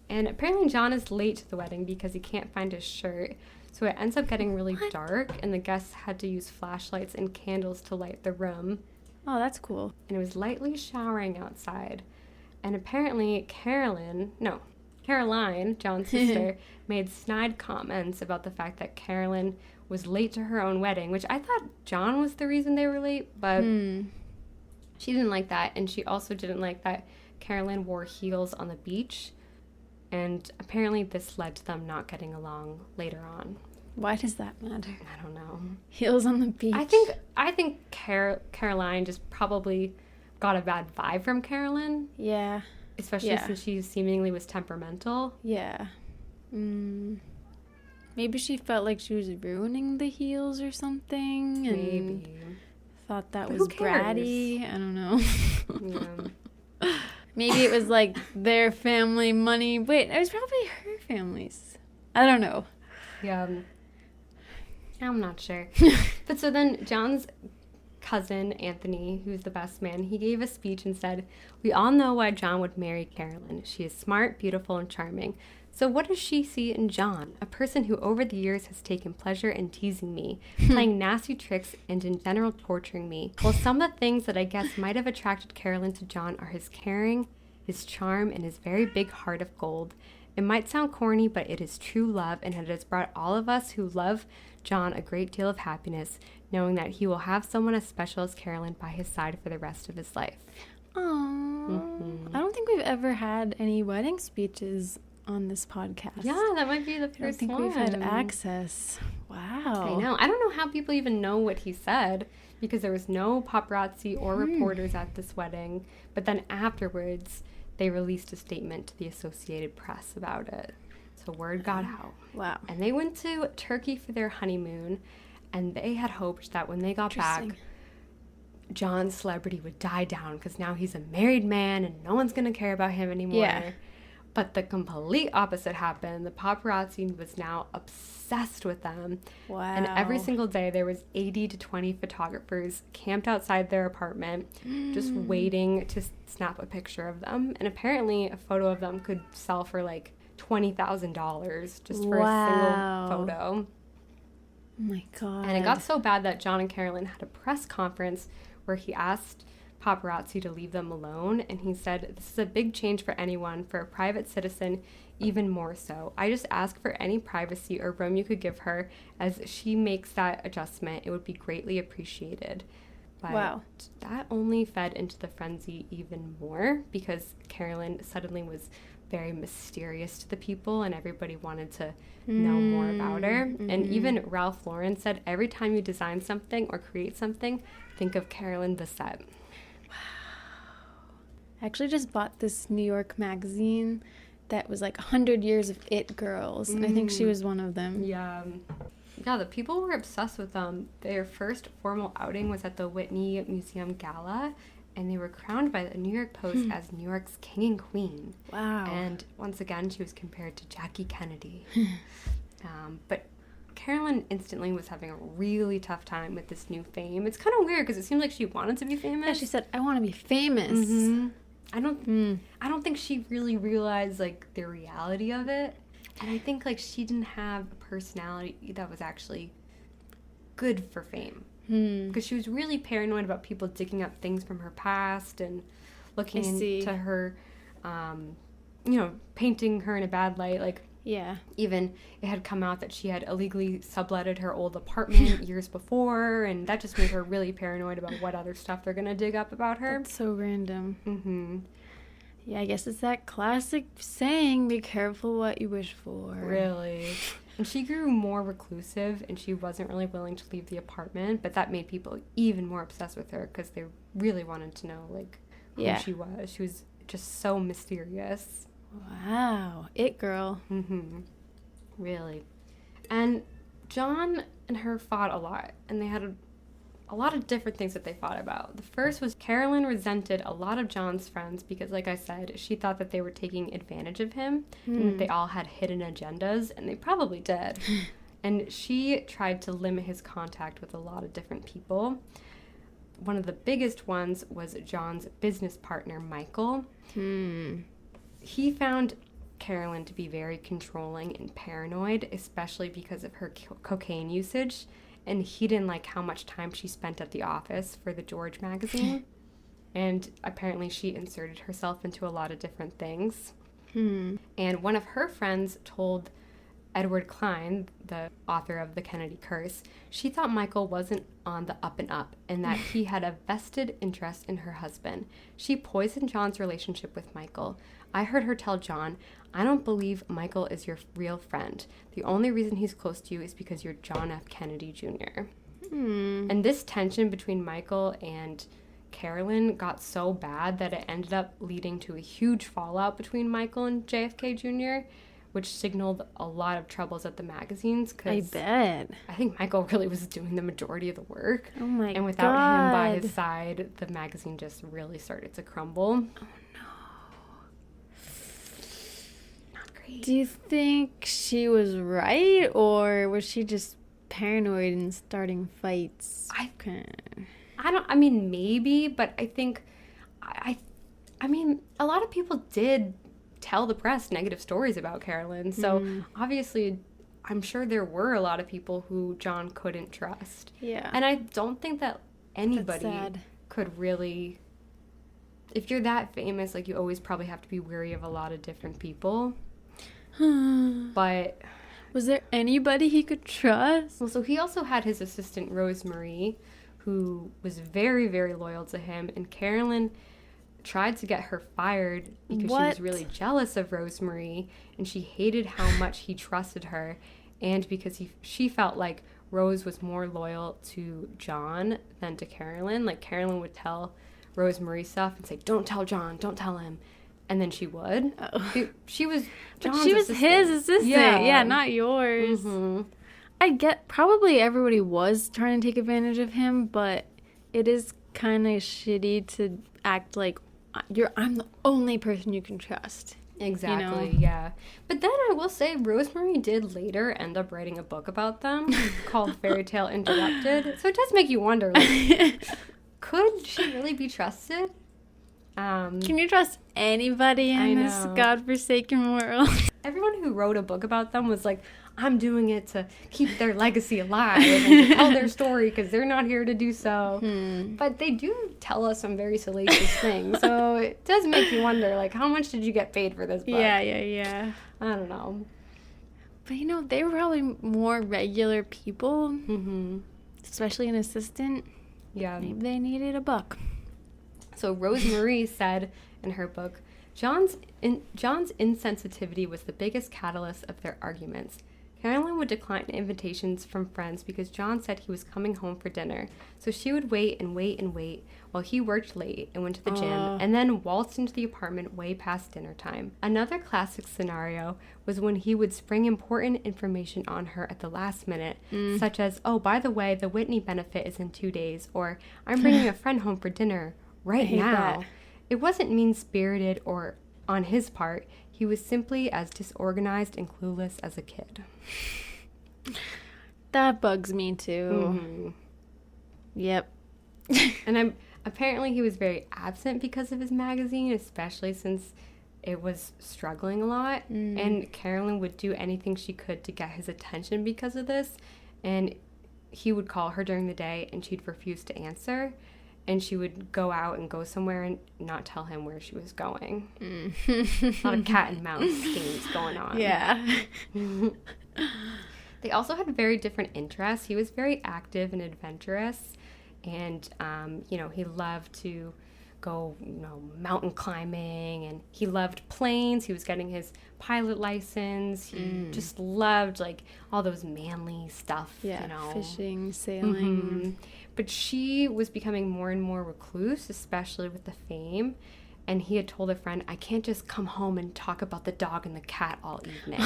And apparently John is late to the wedding because he can't find his shirt. So it ends up getting really dark, and the guests had to use flashlights and candles to light the room. Oh, that's cool. And it was lightly showering outside. And apparently Caroline, John's sister, made snide comments about the fact that Carolyn was late to her own wedding, which I thought John was the reason they were late, but she didn't like that. And she also didn't like that Carolyn wore heels on the beach. And apparently this led to them not getting along later on. Why does that matter? I don't know. Heels on the beach. I think Caroline just probably got a bad vibe from Carolyn. Yeah. Especially since she seemingly was temperamental. Yeah. Maybe she felt like she was ruining the heels or something. And Maybe. Thought that But was who cares? bratty. I don't know. Yeah. Maybe it was like their family money. Wait, it was probably her family's. I don't know. Yeah. I'm not sure. But so then John's cousin, Anthony, who's the best man, he gave a speech and said, "We all know why John would marry Carolyn. She is smart, beautiful, and charming. So what does she see in John? A person who over the years has taken pleasure in teasing me, playing nasty tricks, and in general torturing me. Well, some of the things that I guess might have attracted Carolyn to John are his caring, his charm, and his very big heart of gold. It might sound corny, but it is true love, and it has brought all of us who love John a great deal of happiness, knowing that he will have someone as special as Carolyn by his side for the rest of his life." Aww. I don't think we've ever had any wedding speeches on this podcast. Yeah, that might be the first I don't think one. we've had access. Wow. I know. I don't know how people even know what he said, because there was no paparazzi or reporters at this wedding. But then afterwards, they released a statement to the Associated Press about it. So word got out. Wow. And they went to Turkey for their honeymoon, and they had hoped that when they got back, John's celebrity would die down, because now he's a married man and no one's going to care about him anymore. Yeah. But the complete opposite happened. The paparazzi was now obsessed with them. Wow. And every single day there was 80 to 20 photographers camped outside their apartment just waiting to snap a picture of them. And apparently a photo of them could sell for like $20,000 just for a single photo. Oh my God. And it got so bad that John and Carolyn had a press conference where he asked paparazzi to leave them alone, and he said, "This is a big change for anyone, for a private citizen even more so. I just ask for any privacy or room you could give her. As she makes that adjustment, it would be greatly appreciated." But that only fed into the frenzy even more, because Carolyn suddenly was very mysterious to the people and everybody wanted to know more about her. And even Ralph Lauren said, "Every time you design something or create something, think of Carolyn Bessette." I actually just bought this New York magazine that was like 100 Years of It Girls, and I think she was one of them. Yeah, the people were obsessed with them. Their first formal outing was at the Whitney Museum Gala, and they were crowned by the New York Post as New York's king and queen. Wow. And once again, she was compared to Jackie Kennedy. But Carolyn instantly was having a really tough time with this new fame. It's kind of weird, because it seemed like she wanted to be famous. Yeah, she said, "I want to be famous." I don't think she really realized like the reality of it, and I think like she didn't have a personality that was actually good for fame, because she was really paranoid about people digging up things from her past and looking into her, painting her in a bad light. Like, yeah, even it had come out that she had illegally subletted her old apartment years before, and that just made her really paranoid about what other stuff they're gonna dig up about her. That's so random. Yeah, I guess it's that classic saying, "Be careful what you wish for." Really. And she grew more reclusive, and she wasn't really willing to leave the apartment, but that made people even more obsessed with her, because they really wanted to know like who she was. She was just so mysterious. Wow. It girl. Really. And John and her fought a lot, and they had a lot of different things that they fought about. The first was Carolyn resented a lot of John's friends because, like I said, she thought that they were taking advantage of him, and that they all had hidden agendas, and they probably did. And she tried to limit his contact with a lot of different people. One of the biggest ones was John's business partner, Michael. He found Carolyn to be very controlling and paranoid, especially because of her cocaine usage, and he didn't like how much time she spent at the office for the George magazine. And apparently she inserted herself into a lot of different things. And one of her friends told Edward Klein, the author of The Kennedy Curse, she thought Michael wasn't on the up and up, and that he had a vested interest in her husband. She poisoned John's relationship with Michael. I heard her tell John, "I don't believe Michael is your real friend. The only reason he's close to you is because you're John F. Kennedy Jr." And this tension between Michael and Carolyn got so bad that it ended up leading to a huge fallout between Michael and JFK Jr., which signaled a lot of troubles at the magazines. I bet. I think Michael really was doing the majority of the work. Oh my God. And without him by his side, the magazine just really started to crumble. Oh no. Not great. Do you think she was I mean, maybe, but I think, I mean, a lot of people did tell the press negative stories about Carolyn. So obviously, I'm sure there were a lot of people who John couldn't trust. Yeah. And I don't think that anybody could really, if you're that famous, like, you always probably have to be wary of a lot of different people. But was there anybody he could trust? Well, so he also had his assistant Rosemary, who was very, very loyal to him, and Carolyn tried to get her fired because she was really jealous of Rosemary, and she hated how much he trusted her, and because she felt like Rose was more loyal to John than to Carolyn. Like, Carolyn would tell Rosemary stuff and say, "Don't tell John, don't tell him," and then she would. She was John's assistant. His assistant, yeah, not yours. I get probably everybody was trying to take advantage of him, but it is kind of shitty to act like I'm the only person you can trust. Exactly, yeah. But then I will say Rosemary did later end up writing a book about them called Fairy Tale Interrupted. So it does make you wonder, like, could she really be trusted? Can you trust anybody in this godforsaken world? Everyone who wrote a book about them was like, I'm doing it to keep their legacy alive and to tell their story because they're not here to do so. But they do tell us some very salacious things. So it does make you wonder, like, how much did you get paid for this book? Yeah. I don't know. But, they were probably more regular people, especially an assistant. Yeah. Maybe they needed a book. So Rosemary said in her book, John's insensitivity was the biggest catalyst of their arguments. Carolyn would decline invitations from friends because John said he was coming home for dinner. So she would wait and wait and wait while he worked late and went to the gym and then waltzed into the apartment way past dinner time. Another classic scenario was when he would spring important information on her at the last minute, such as, "Oh, by the way, the Whitney benefit is in 2 days," or "I'm bringing a friend home for dinner right now." It wasn't mean-spirited or on his part. He was simply as disorganized and clueless as a kid. That bugs me too. Yep. And apparently he was very absent because of his magazine, especially since it was struggling a lot. And Carolyn would do anything she could to get his attention because of this. And he would call her during the day and she'd refuse to answer. And she would go out and go somewhere and not tell him where she was going. A lot of cat and mouse games going on. Yeah. They also had very different interests. He was very active and adventurous. And, he loved to go, mountain climbing. And he loved planes. He was getting his pilot license. He just loved, like, all those manly stuff, fishing, sailing. But she was becoming more and more recluse, especially with the fame. And he had told a friend, "I can't just come home and talk about the dog and the cat all evening."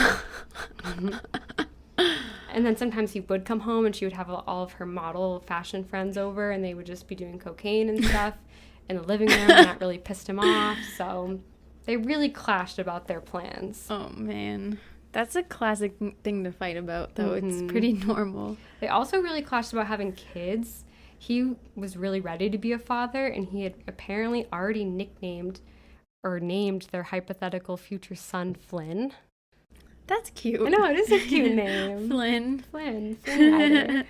And then sometimes he would come home and she would have all of her model fashion friends over and they would just be doing cocaine and stuff in the living room, and that really pissed him off. So they really clashed about their plans. Oh, man. That's a classic thing to fight about, though. It's pretty normal. They also really clashed about having kids. He was really ready to be a father, and he had apparently already nicknamed or named their hypothetical future son Flynn. That's cute. I know, it is a cute name. Flynn either.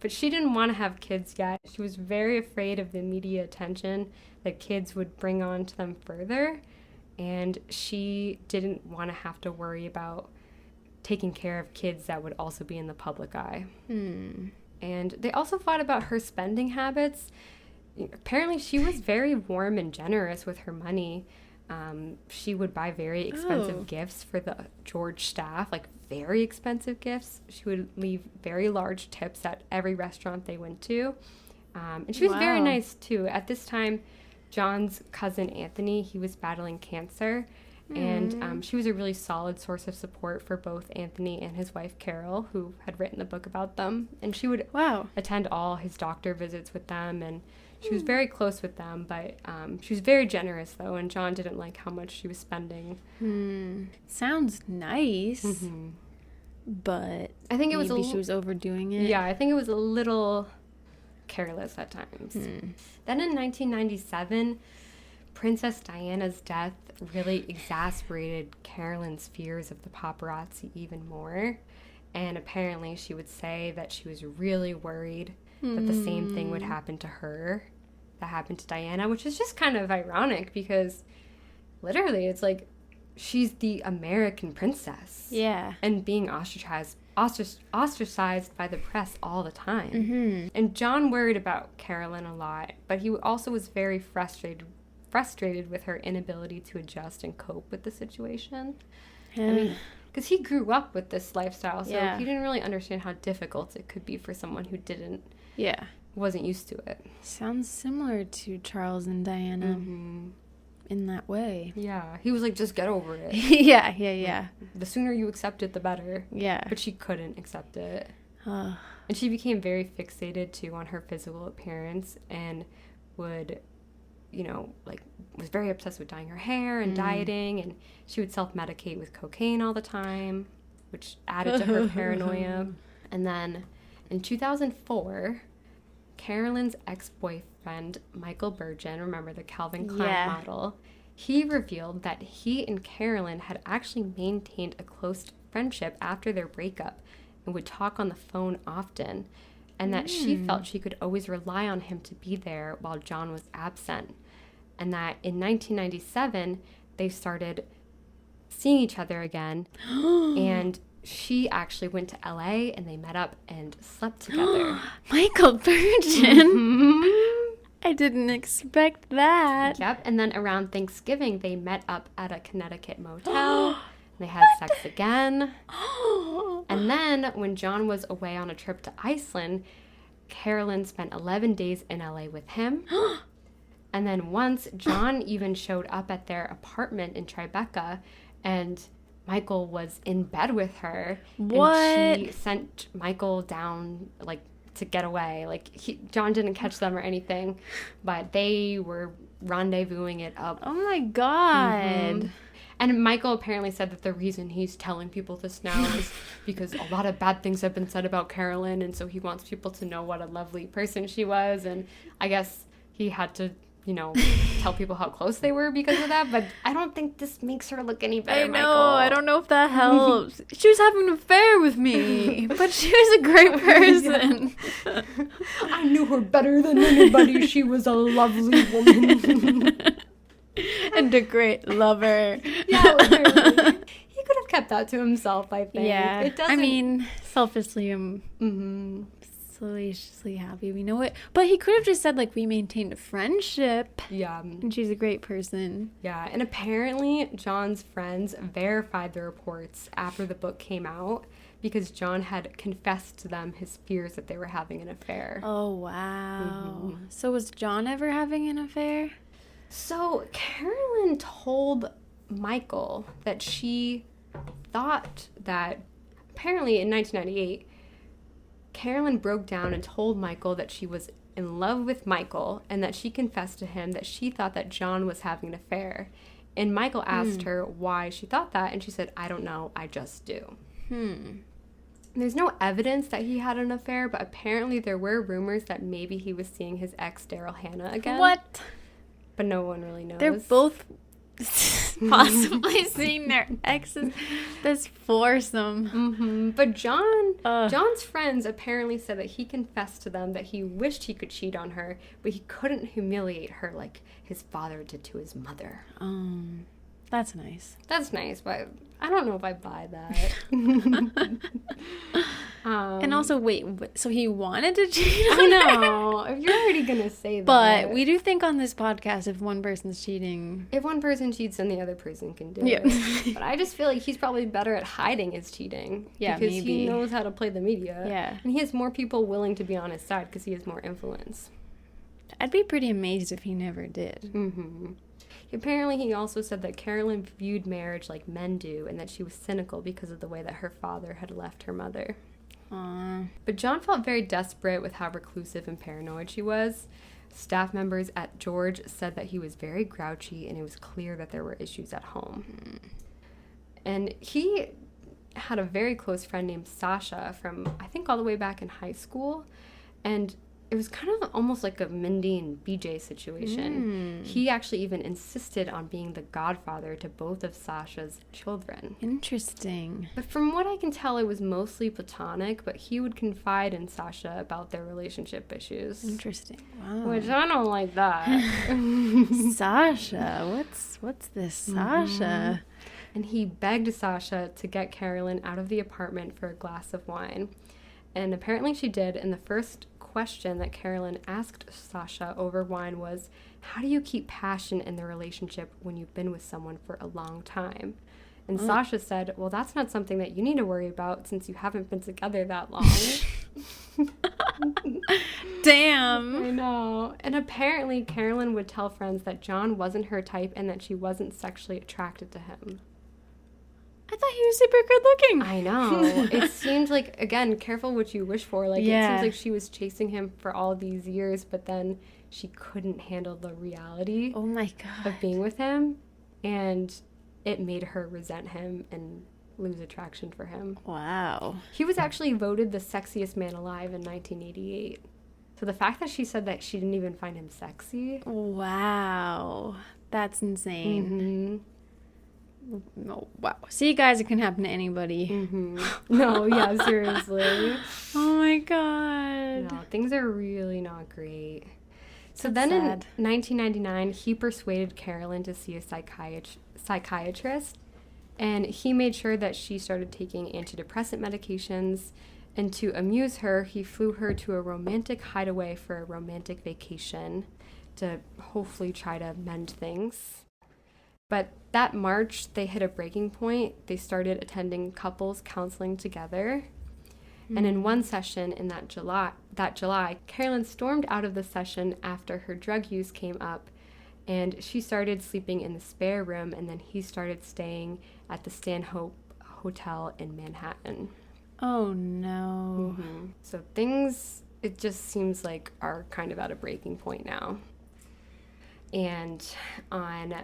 But she didn't want to have kids yet. She was very afraid of the media attention that kids would bring on to them further, and she didn't want to have to worry about taking care of kids that would also be in the public eye. And they also fought about her spending habits. Apparently, she was very warm and generous with her money. She would buy very expensive gifts for the George staff, like very expensive gifts. She would leave very large tips at every restaurant they went to. And she was very nice, too. At this time, John's cousin Anthony, he was battling cancer. And she was a really solid source of support for both Anthony and his wife, Carol, who had written the book about them. And she would attend all his doctor visits with them, and she was very close with them, but she was very generous, though, and John didn't like how much she was spending. Sounds nice, but I think it was maybe she was overdoing it. Yeah, I think it was a little careless at times. Then in 1997, Princess Diana's death really exacerbated Carolyn's fears of the paparazzi even more. And apparently she would say that she was really worried that the same thing would happen to her that happened to Diana, which is just kind of ironic because literally it's like she's the American princess. Yeah. And being ostracized by the press all the time. And John worried about Carolyn a lot, but he also was very frustrated with her inability to adjust and cope with the situation. I mean, because he grew up with this lifestyle, so he didn't really understand how difficult it could be for someone who wasn't used to it. Sounds similar to Charles and Diana in that way. Yeah, he was like, just get over it. Yeah. The sooner you accept it, the better. Yeah. But she couldn't accept it. And she became very fixated, too, on her physical appearance and would, was very obsessed with dyeing her hair and dieting. And she would self-medicate with cocaine all the time, which added to her paranoia. And then in 2004, Carolyn's ex-boyfriend, Michael Burgeon, remember the Calvin Klein model, he revealed that he and Carolyn had actually maintained a close friendship after their breakup and would talk on the phone often, and that she felt she could always rely on him to be there while John was absent, and that in 1997, they started seeing each other again, and she actually went to LA and they met up and slept together. Michael Burgeon. I didn't expect that. Yep. And then around Thanksgiving, they met up at a Connecticut motel. And they had sex again. And then when John was away on a trip to Iceland, Carolyn spent 11 days in LA with him. And then once, John even showed up at their apartment in Tribeca, and Michael was in bed with her. What? And she sent Michael down, to get away. John didn't catch them or anything, but they were rendezvousing it up. Oh, my God. And Michael apparently said that the reason he's telling people this now is because a lot of bad things have been said about Carolyn, and so he wants people to know what a lovely person she was. And I guess he had to tell people how close they were because of that, but I don't think this makes her look any better, I know, Michael. I don't know if that helps. She was having an affair with me, but she was a great person. I knew her better than anybody. She was a lovely woman. And a great lover. Yeah, literally. He could have kept that to himself, I think. Yeah, it doesn't... I mean, selfishly, I'm salaciously happy we know it. But he could have just said, we maintained a friendship. Yeah. And she's a great person. Yeah, and apparently John's friends verified the reports after the book came out because John had confessed to them his fears that they were having an affair. Oh, wow. So was John ever having an affair? So Carolyn told Michael that she thought that apparently in 1998, Carolyn broke down and told Michael that she was in love with Michael and that she confessed to him that she thought that John was having an affair. And Michael asked her why she thought that, and she said, I don't know, I just do. There's no evidence that he had an affair, but apparently there were rumors that maybe he was seeing his ex, Daryl Hannah, again. What? But no one really knows. They're both possibly seeing their exes. This foursome. But John's friends apparently said that he confessed to them that he wished he could cheat on her, but he couldn't humiliate her like his father did to his mother. That's nice. That's nice, but I don't know if I buy that. And also, wait, so he wanted to cheat on I know. If you're already going to say that. But we do think on this podcast, if one person's cheating... If one person cheats, then the other person can do it. But I just feel like he's probably better at hiding his cheating. Yeah, because maybe. he knows how to play the media. Yeah. And he has more people willing to be on his side because he has more influence. I'd be pretty amazed if he never did. Apparently, he also said that Carolyn viewed marriage like men do and that she was cynical because of the way that her father had left her mother. But John felt very desperate with how reclusive and paranoid she was. Staff members at George said that he was very grouchy and it was clear that there were issues at home. And he had a very close friend named Sasha from, I think, all the way back in high school. And it was kind of almost like a Mindy and BJ situation. He actually even insisted on being the godfather to both of Sasha's children. Interesting. But from what I can tell, it was mostly platonic, but he would confide in Sasha about their relationship issues. Interesting. Wow. Which I don't like that. Sasha. What's this Sasha? And he begged Sasha to get Carolyn out of the apartment for a glass of wine. And apparently she did, and the first question that Carolyn asked Sasha over wine was, how do you keep passion in the relationship when you've been with someone for a long time? And Sasha said, well, that's not something that you need to worry about since you haven't been together that long. Damn. I know. And apparently Carolyn would tell friends that John wasn't her type and that she wasn't sexually attracted to him. I thought he was super good looking. I know. It seemed like, again, careful what you wish for. Like, It seems like she was chasing him for all these years, but then she couldn't handle the reality Oh my God. of being with him. And it made her resent him and lose attraction for him. Wow. He was actually voted the sexiest man alive in 1988. So the fact that she said that she didn't even find him sexy. Wow. That's insane. Mm-hmm. Oh, wow. See, guys, it can happen to anybody. Mm-hmm. No, yeah, seriously. Oh my God. No, things are really not great. So That's then sad. in 1999, he persuaded Carolyn to see a psychiatrist, and he made sure that she started taking antidepressant medications. And to amuse her, he flew her to a romantic hideaway for a romantic vacation to hopefully try to mend things. But that March, they hit a breaking point. They started attending couples counseling together. And in one session in that July, Carolyn stormed out of the session after her drug use came up, and she started sleeping in the spare room, and then he started staying at the Stanhope Hotel in Manhattan. Oh no. Mm-hmm. So things, it just seems like, are kind of at a breaking point now. And on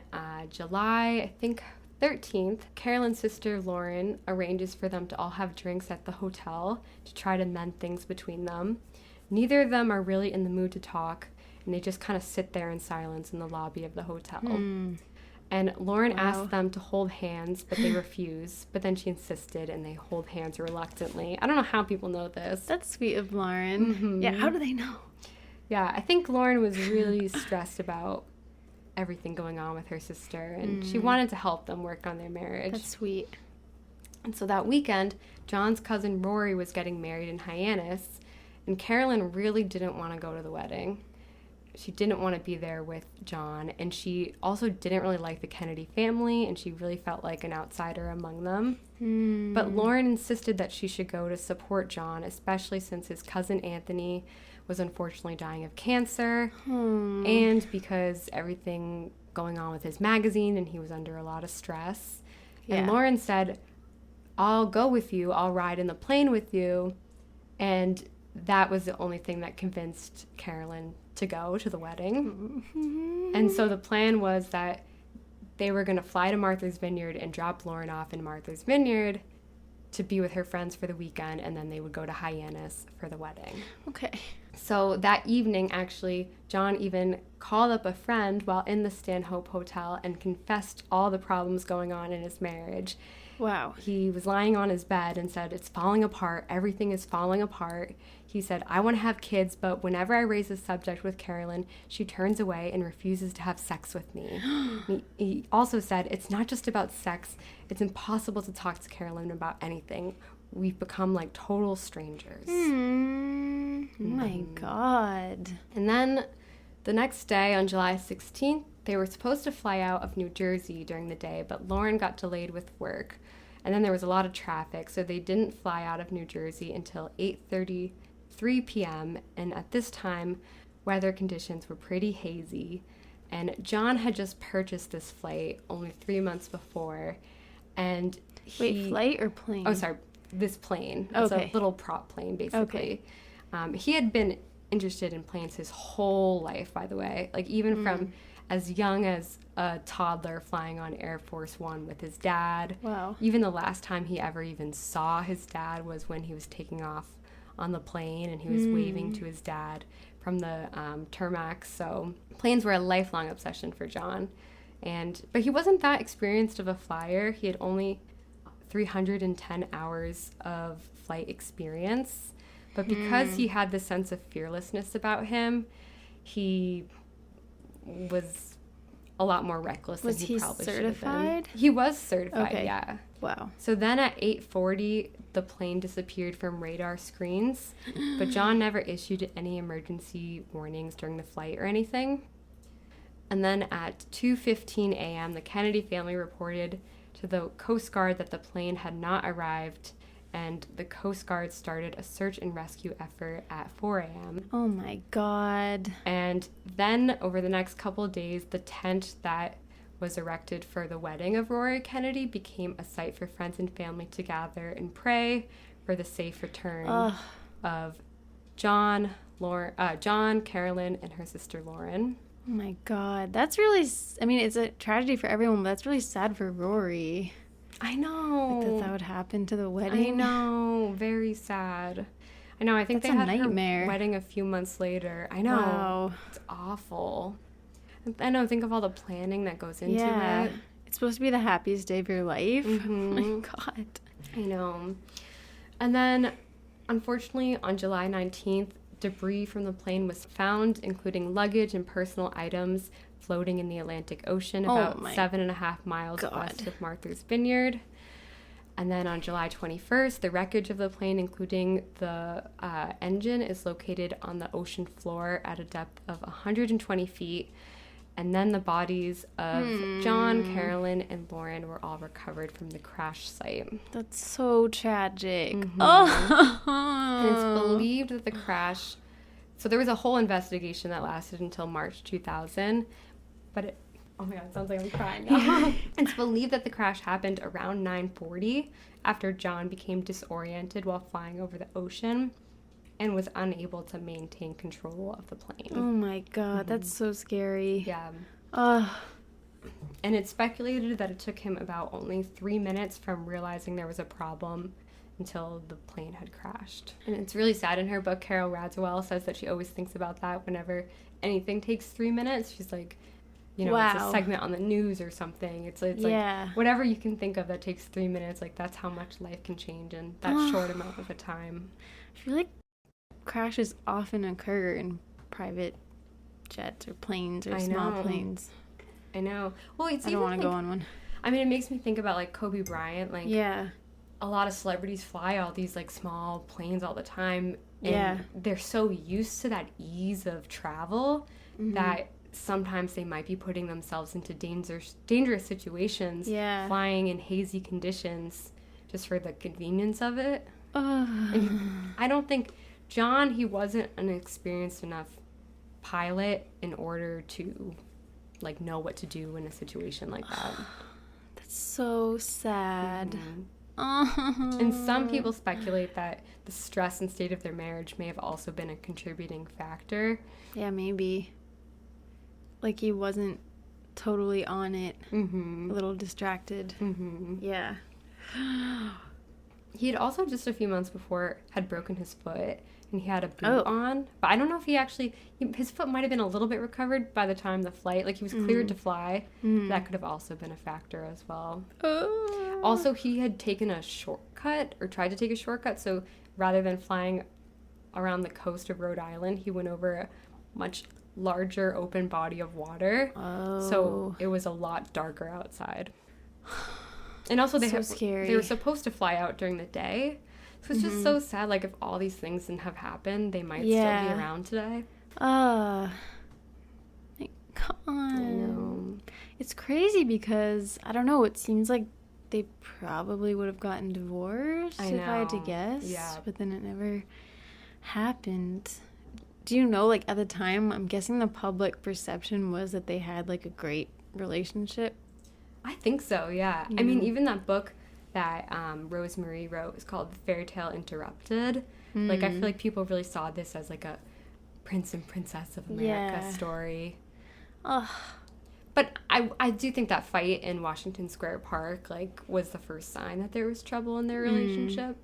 July, I think, 13th, Carolyn's sister Lauren arranges for them to all have drinks at the hotel to try to mend things between them. Neither of them are really in the mood to talk, and they just kind of sit there in silence in the lobby of the hotel. And Lauren asked them to hold hands, but they refuse. But then she insisted, and they hold hands reluctantly. I don't know how people know this. That's sweet of Lauren. Mm-hmm. Yeah, how do they know? Yeah, I think Lauren was really stressed about everything going on with her sister, and she wanted to help them work on their marriage. That's sweet. And so that weekend, John's cousin Rory was getting married in Hyannis, and Carolyn really didn't want to go to the wedding. She didn't want to be there with John, and she also didn't really like the Kennedy family, and she really felt like an outsider among them. But Lauren insisted that she should go to support John, especially since his cousin Anthony was unfortunately dying of cancer, and because everything going on with his magazine, and he was under a lot of stress. And Lauren said, I'll go with you, I'll ride in the plane with you, and that was the only thing that convinced Carolyn to go to the wedding. And so the plan was that they were going to fly to Martha's Vineyard and drop Lauren off in Martha's Vineyard to be with her friends for the weekend, and then they would go to Hyannis for the wedding. Okay. So that evening, actually, John even called up a friend while in the Stanhope Hotel and confessed all the problems going on in his marriage. Wow. He was lying on his bed and said, it's falling apart. Everything is falling apart. He said, I want to have kids, but whenever I raise the subject with Carolyn, she turns away and refuses to have sex with me. He also said, it's not just about sex. It's impossible to talk to Carolyn about anything. We've become like total strangers. Oh my God. And then the next day, on July 16th, they were supposed to fly out of New Jersey during the day, but Lauren got delayed with work. And then there was a lot of traffic, so they didn't fly out of New Jersey until 8:33 p.m. And at this time, weather conditions were pretty hazy. And John had just purchased this flight only 3 months before. And Wait, flight or plane? Oh, sorry, this plane. It's a little prop plane, basically. Okay. He had been interested in planes his whole life, by the way. Like, even from as young as a toddler flying on Air Force One with his dad. Wow. Even the last time he ever even saw his dad was when he was taking off on the plane and he was waving to his dad. from the tarmac. So planes were a lifelong obsession for John. But he wasn't that experienced of a flyer. He had only 310 hours of flight experience. But because he had this sense of fearlessness about him, he was a lot more reckless than he probably should have been. Was he certified? He was certified, okay. Yeah. Wow. So then at 8:40, the plane disappeared from radar screens, but John never issued any emergency warnings during the flight or anything. And then at 2:15 a.m., the Kennedy family reported to the Coast Guard that the plane had not arrived, and the Coast Guard started a search and rescue effort at 4 a.m. Oh my God. And then over the next couple of days, the tent that was erected for the wedding of Rory Kennedy became a site for friends and family to gather and pray for the safe return of John, Carolyn, and her sister Lauren. Oh my God. That's really, I mean, it's a tragedy for everyone, but that's really sad for Rory. I know. Like that would happen to the wedding. I know. Very sad. I know. I think that's they had nightmare. Her wedding a few months later. I know. Wow. It's awful. I know. Think of all the planning that goes into it. It's supposed to be the happiest day of your life. Mm-hmm. Oh my God. I know. And then, unfortunately, on July 19th, debris from the plane was found, including luggage and personal items, floating in the Atlantic Ocean about 7.5 miles west of Martha's Vineyard. And then on July 21st, the wreckage of the plane, including the engine, is located on the ocean floor at a depth of 120 feet. And then the bodies of John, Carolyn, and Lauren were all recovered from the crash site. That's so tragic. Mm-hmm. Oh. And it's believed that the crash... So there was a whole investigation that lasted until March 2000. But oh my God, it sounds like I'm crying now. It's believed that the crash happened around 9:40 after John became disoriented while flying over the ocean and was unable to maintain control of the plane. Oh my God, that's so scary. Yeah. And it's speculated that it took him about only 3 minutes from realizing there was a problem until the plane had crashed. And it's really sad. In her book, Carol Radziwill says that she always thinks about that whenever anything takes 3 minutes. She's like, you know, it's a segment on the news or something. It's like whatever you can think of that takes 3 minutes, like that's how much life can change in that short amount of a time. I feel like crashes often occur in private jets or planes or small planes. I know. Well, I don't want to go on one. I mean, it makes me think about like Kobe Bryant. Like, a lot of celebrities fly all these like small planes all the time. And they're so used to that ease of travel that sometimes they might be putting themselves into dangerous situations, flying in hazy conditions just for the convenience of it. And I don't think John, he wasn't an experienced enough pilot in order to like know what to do in a situation like that. That's so sad. And some people speculate that the stress and state of their marriage may have also been a contributing factor. Yeah, maybe. Like he wasn't totally on it. A little distracted. Yeah. He had also just a few months before had broken his foot and he had a boot on. But I don't know if his foot might have been a little bit recovered by the time the flight, like he was cleared to fly. That could have also been a factor as well. Also, he had taken a shortcut or tried to take a shortcut. So rather than flying around the coast of Rhode Island, he went over a much larger open body of water. So it was a lot darker outside. And also they were supposed to fly out during the day. So it's just so sad. Like if all these things didn't have happened, they might still be around today. My God. I know. It's crazy because, I don't know, it seems like they probably would have gotten divorced if I had to guess. Yeah. But then it never happened. Do you know, like, at the time, I'm guessing the public perception was that they had, like, a great relationship? I think so, yeah. I mean, even that book that Rosemary wrote is called Fairy Tale Interrupted. Like, I feel like people really saw this as, like, a Prince and Princess of America story. But I do think that fight in Washington Square Park, like, was the first sign that there was trouble in their relationship.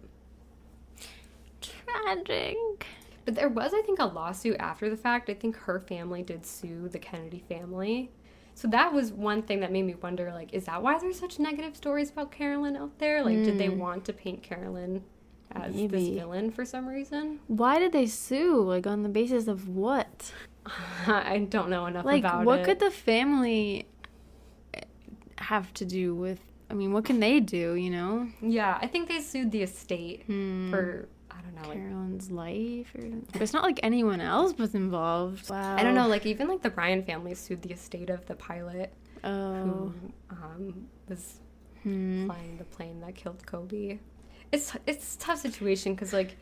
Tragic. But there was, I think, a lawsuit after the fact. I think her family did sue the Kennedy family. So that was one thing that made me wonder, like, is that why there's such negative stories about Carolyn out there? Like, did they want to paint Carolyn as this villain for some reason? Why did they sue? Like, on the basis of what? I don't know enough like, about it. What could the family have to do with, I mean, what can they do, you know? Yeah, I think they sued the estate for, I don't know. Carolyn's life? But it's not like anyone else was involved. Wow. I don't know, like, even, like, the Bryan family sued the estate of the pilot who was flying the plane that killed Kobe. It's a tough situation because, like,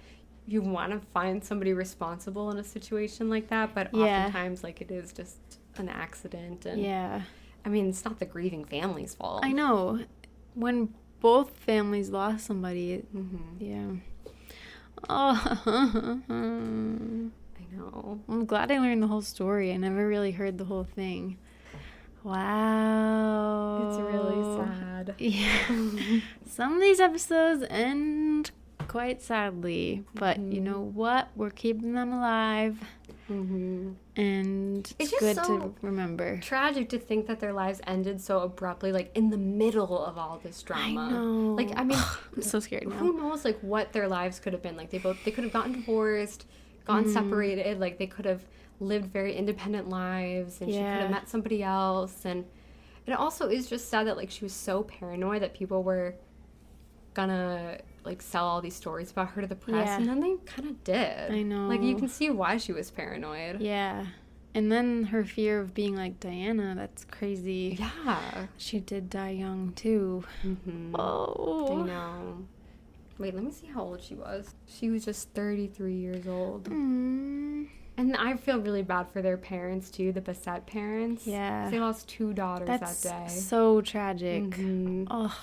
you want to find somebody responsible in a situation like that, but oftentimes, like, it is just an accident. And I mean, it's not the grieving family's fault. I know. When both families lost somebody, Oh. I know. I'm glad I learned the whole story. I never really heard the whole thing. Wow. It's really sad. Yeah. Some of these episodes end quite sadly, but you know what? We're keeping them alive. And it's good to remember. Tragic to think that their lives ended so abruptly, like in the middle of all this drama. I know. Like, I mean, I'm so scared now. Who knows, like, what their lives could have been? Like, they could have gotten divorced, gotten separated. Like, they could have lived very independent lives, and she could have met somebody else. And it also is just sad that, like, she was so paranoid that people were gonna, like, sell all these stories about her to the press, and then they kind of did. I know. Like, you can see why she was paranoid. Yeah. And then her fear of being like Diana, that's crazy. Yeah. She did die young, too. Oh. I know. Wait, let me see how old she was. She was just 33 years old. And I feel really bad for their parents, too, the Bessette parents. Yeah. They lost 2 daughters that day. That's so tragic. Oh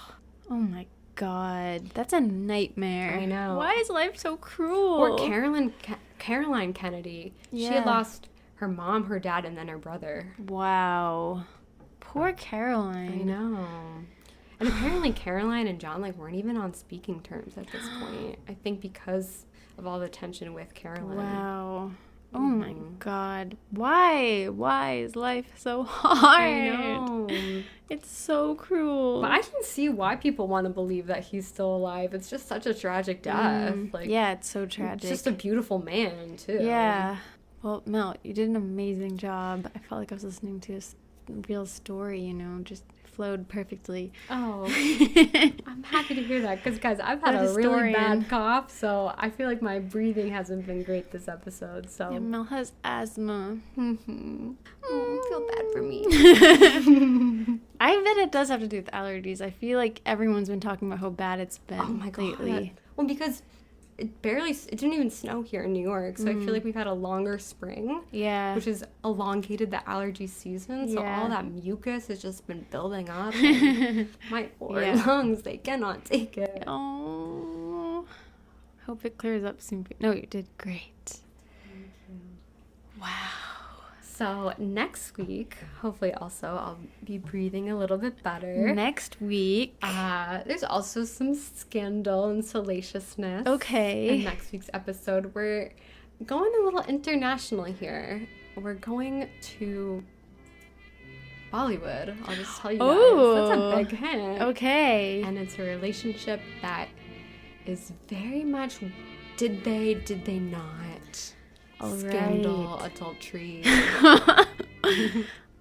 my God. That's a nightmare. I know. Why is life so cruel? Or Caroline Kennedy. Yeah. She had lost her mom, her dad, and then her brother. Wow. Poor Caroline. I know. And apparently Caroline and John, like, weren't even on speaking terms at this point. I think because of all the tension with Caroline. Wow. Oh my God. Why? Why is life so hard? I know. It's so cruel. But I can see why people want to believe that he's still alive. It's just such a tragic death. Like, yeah, it's so tragic. It's just a beautiful man, too. Yeah. Well, Mel, you did an amazing job. I felt like I was listening to a real story, you know, just flowed perfectly. Oh, I'm happy to hear that because, guys, I've had a really bad cough, so I feel like my breathing hasn't been great this episode. So yeah, Mel has asthma. Feel bad for me. I bet it does have to do with allergies. I feel like everyone's been talking about how bad it's been lately. Well, because it didn't even snow here in New York, so I feel like we've had a longer spring, which has elongated the allergy season, so all that mucus has just been building up, and my poor lungs, they cannot take it. Oh, hope it clears up soon. No, you did great. Thank you. Wow. So next week, hopefully also I'll be breathing a little bit better. Next week. There's also some scandal and salaciousness. Okay. In next week's episode. We're going a little international here. We're going to Bollywood. I'll just tell you guys. That's a big hint. Okay. And it's a relationship that is very much did they not. Scandal, adultery.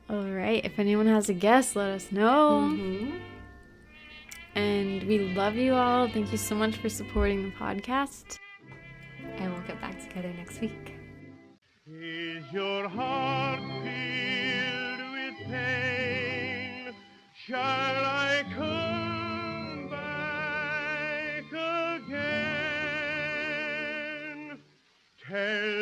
All right. If anyone has a guess, let us know. And we love you all. Thank you so much for supporting the podcast. And we'll get back together next week. Is your heart filled with pain? Shall I come back again? Tell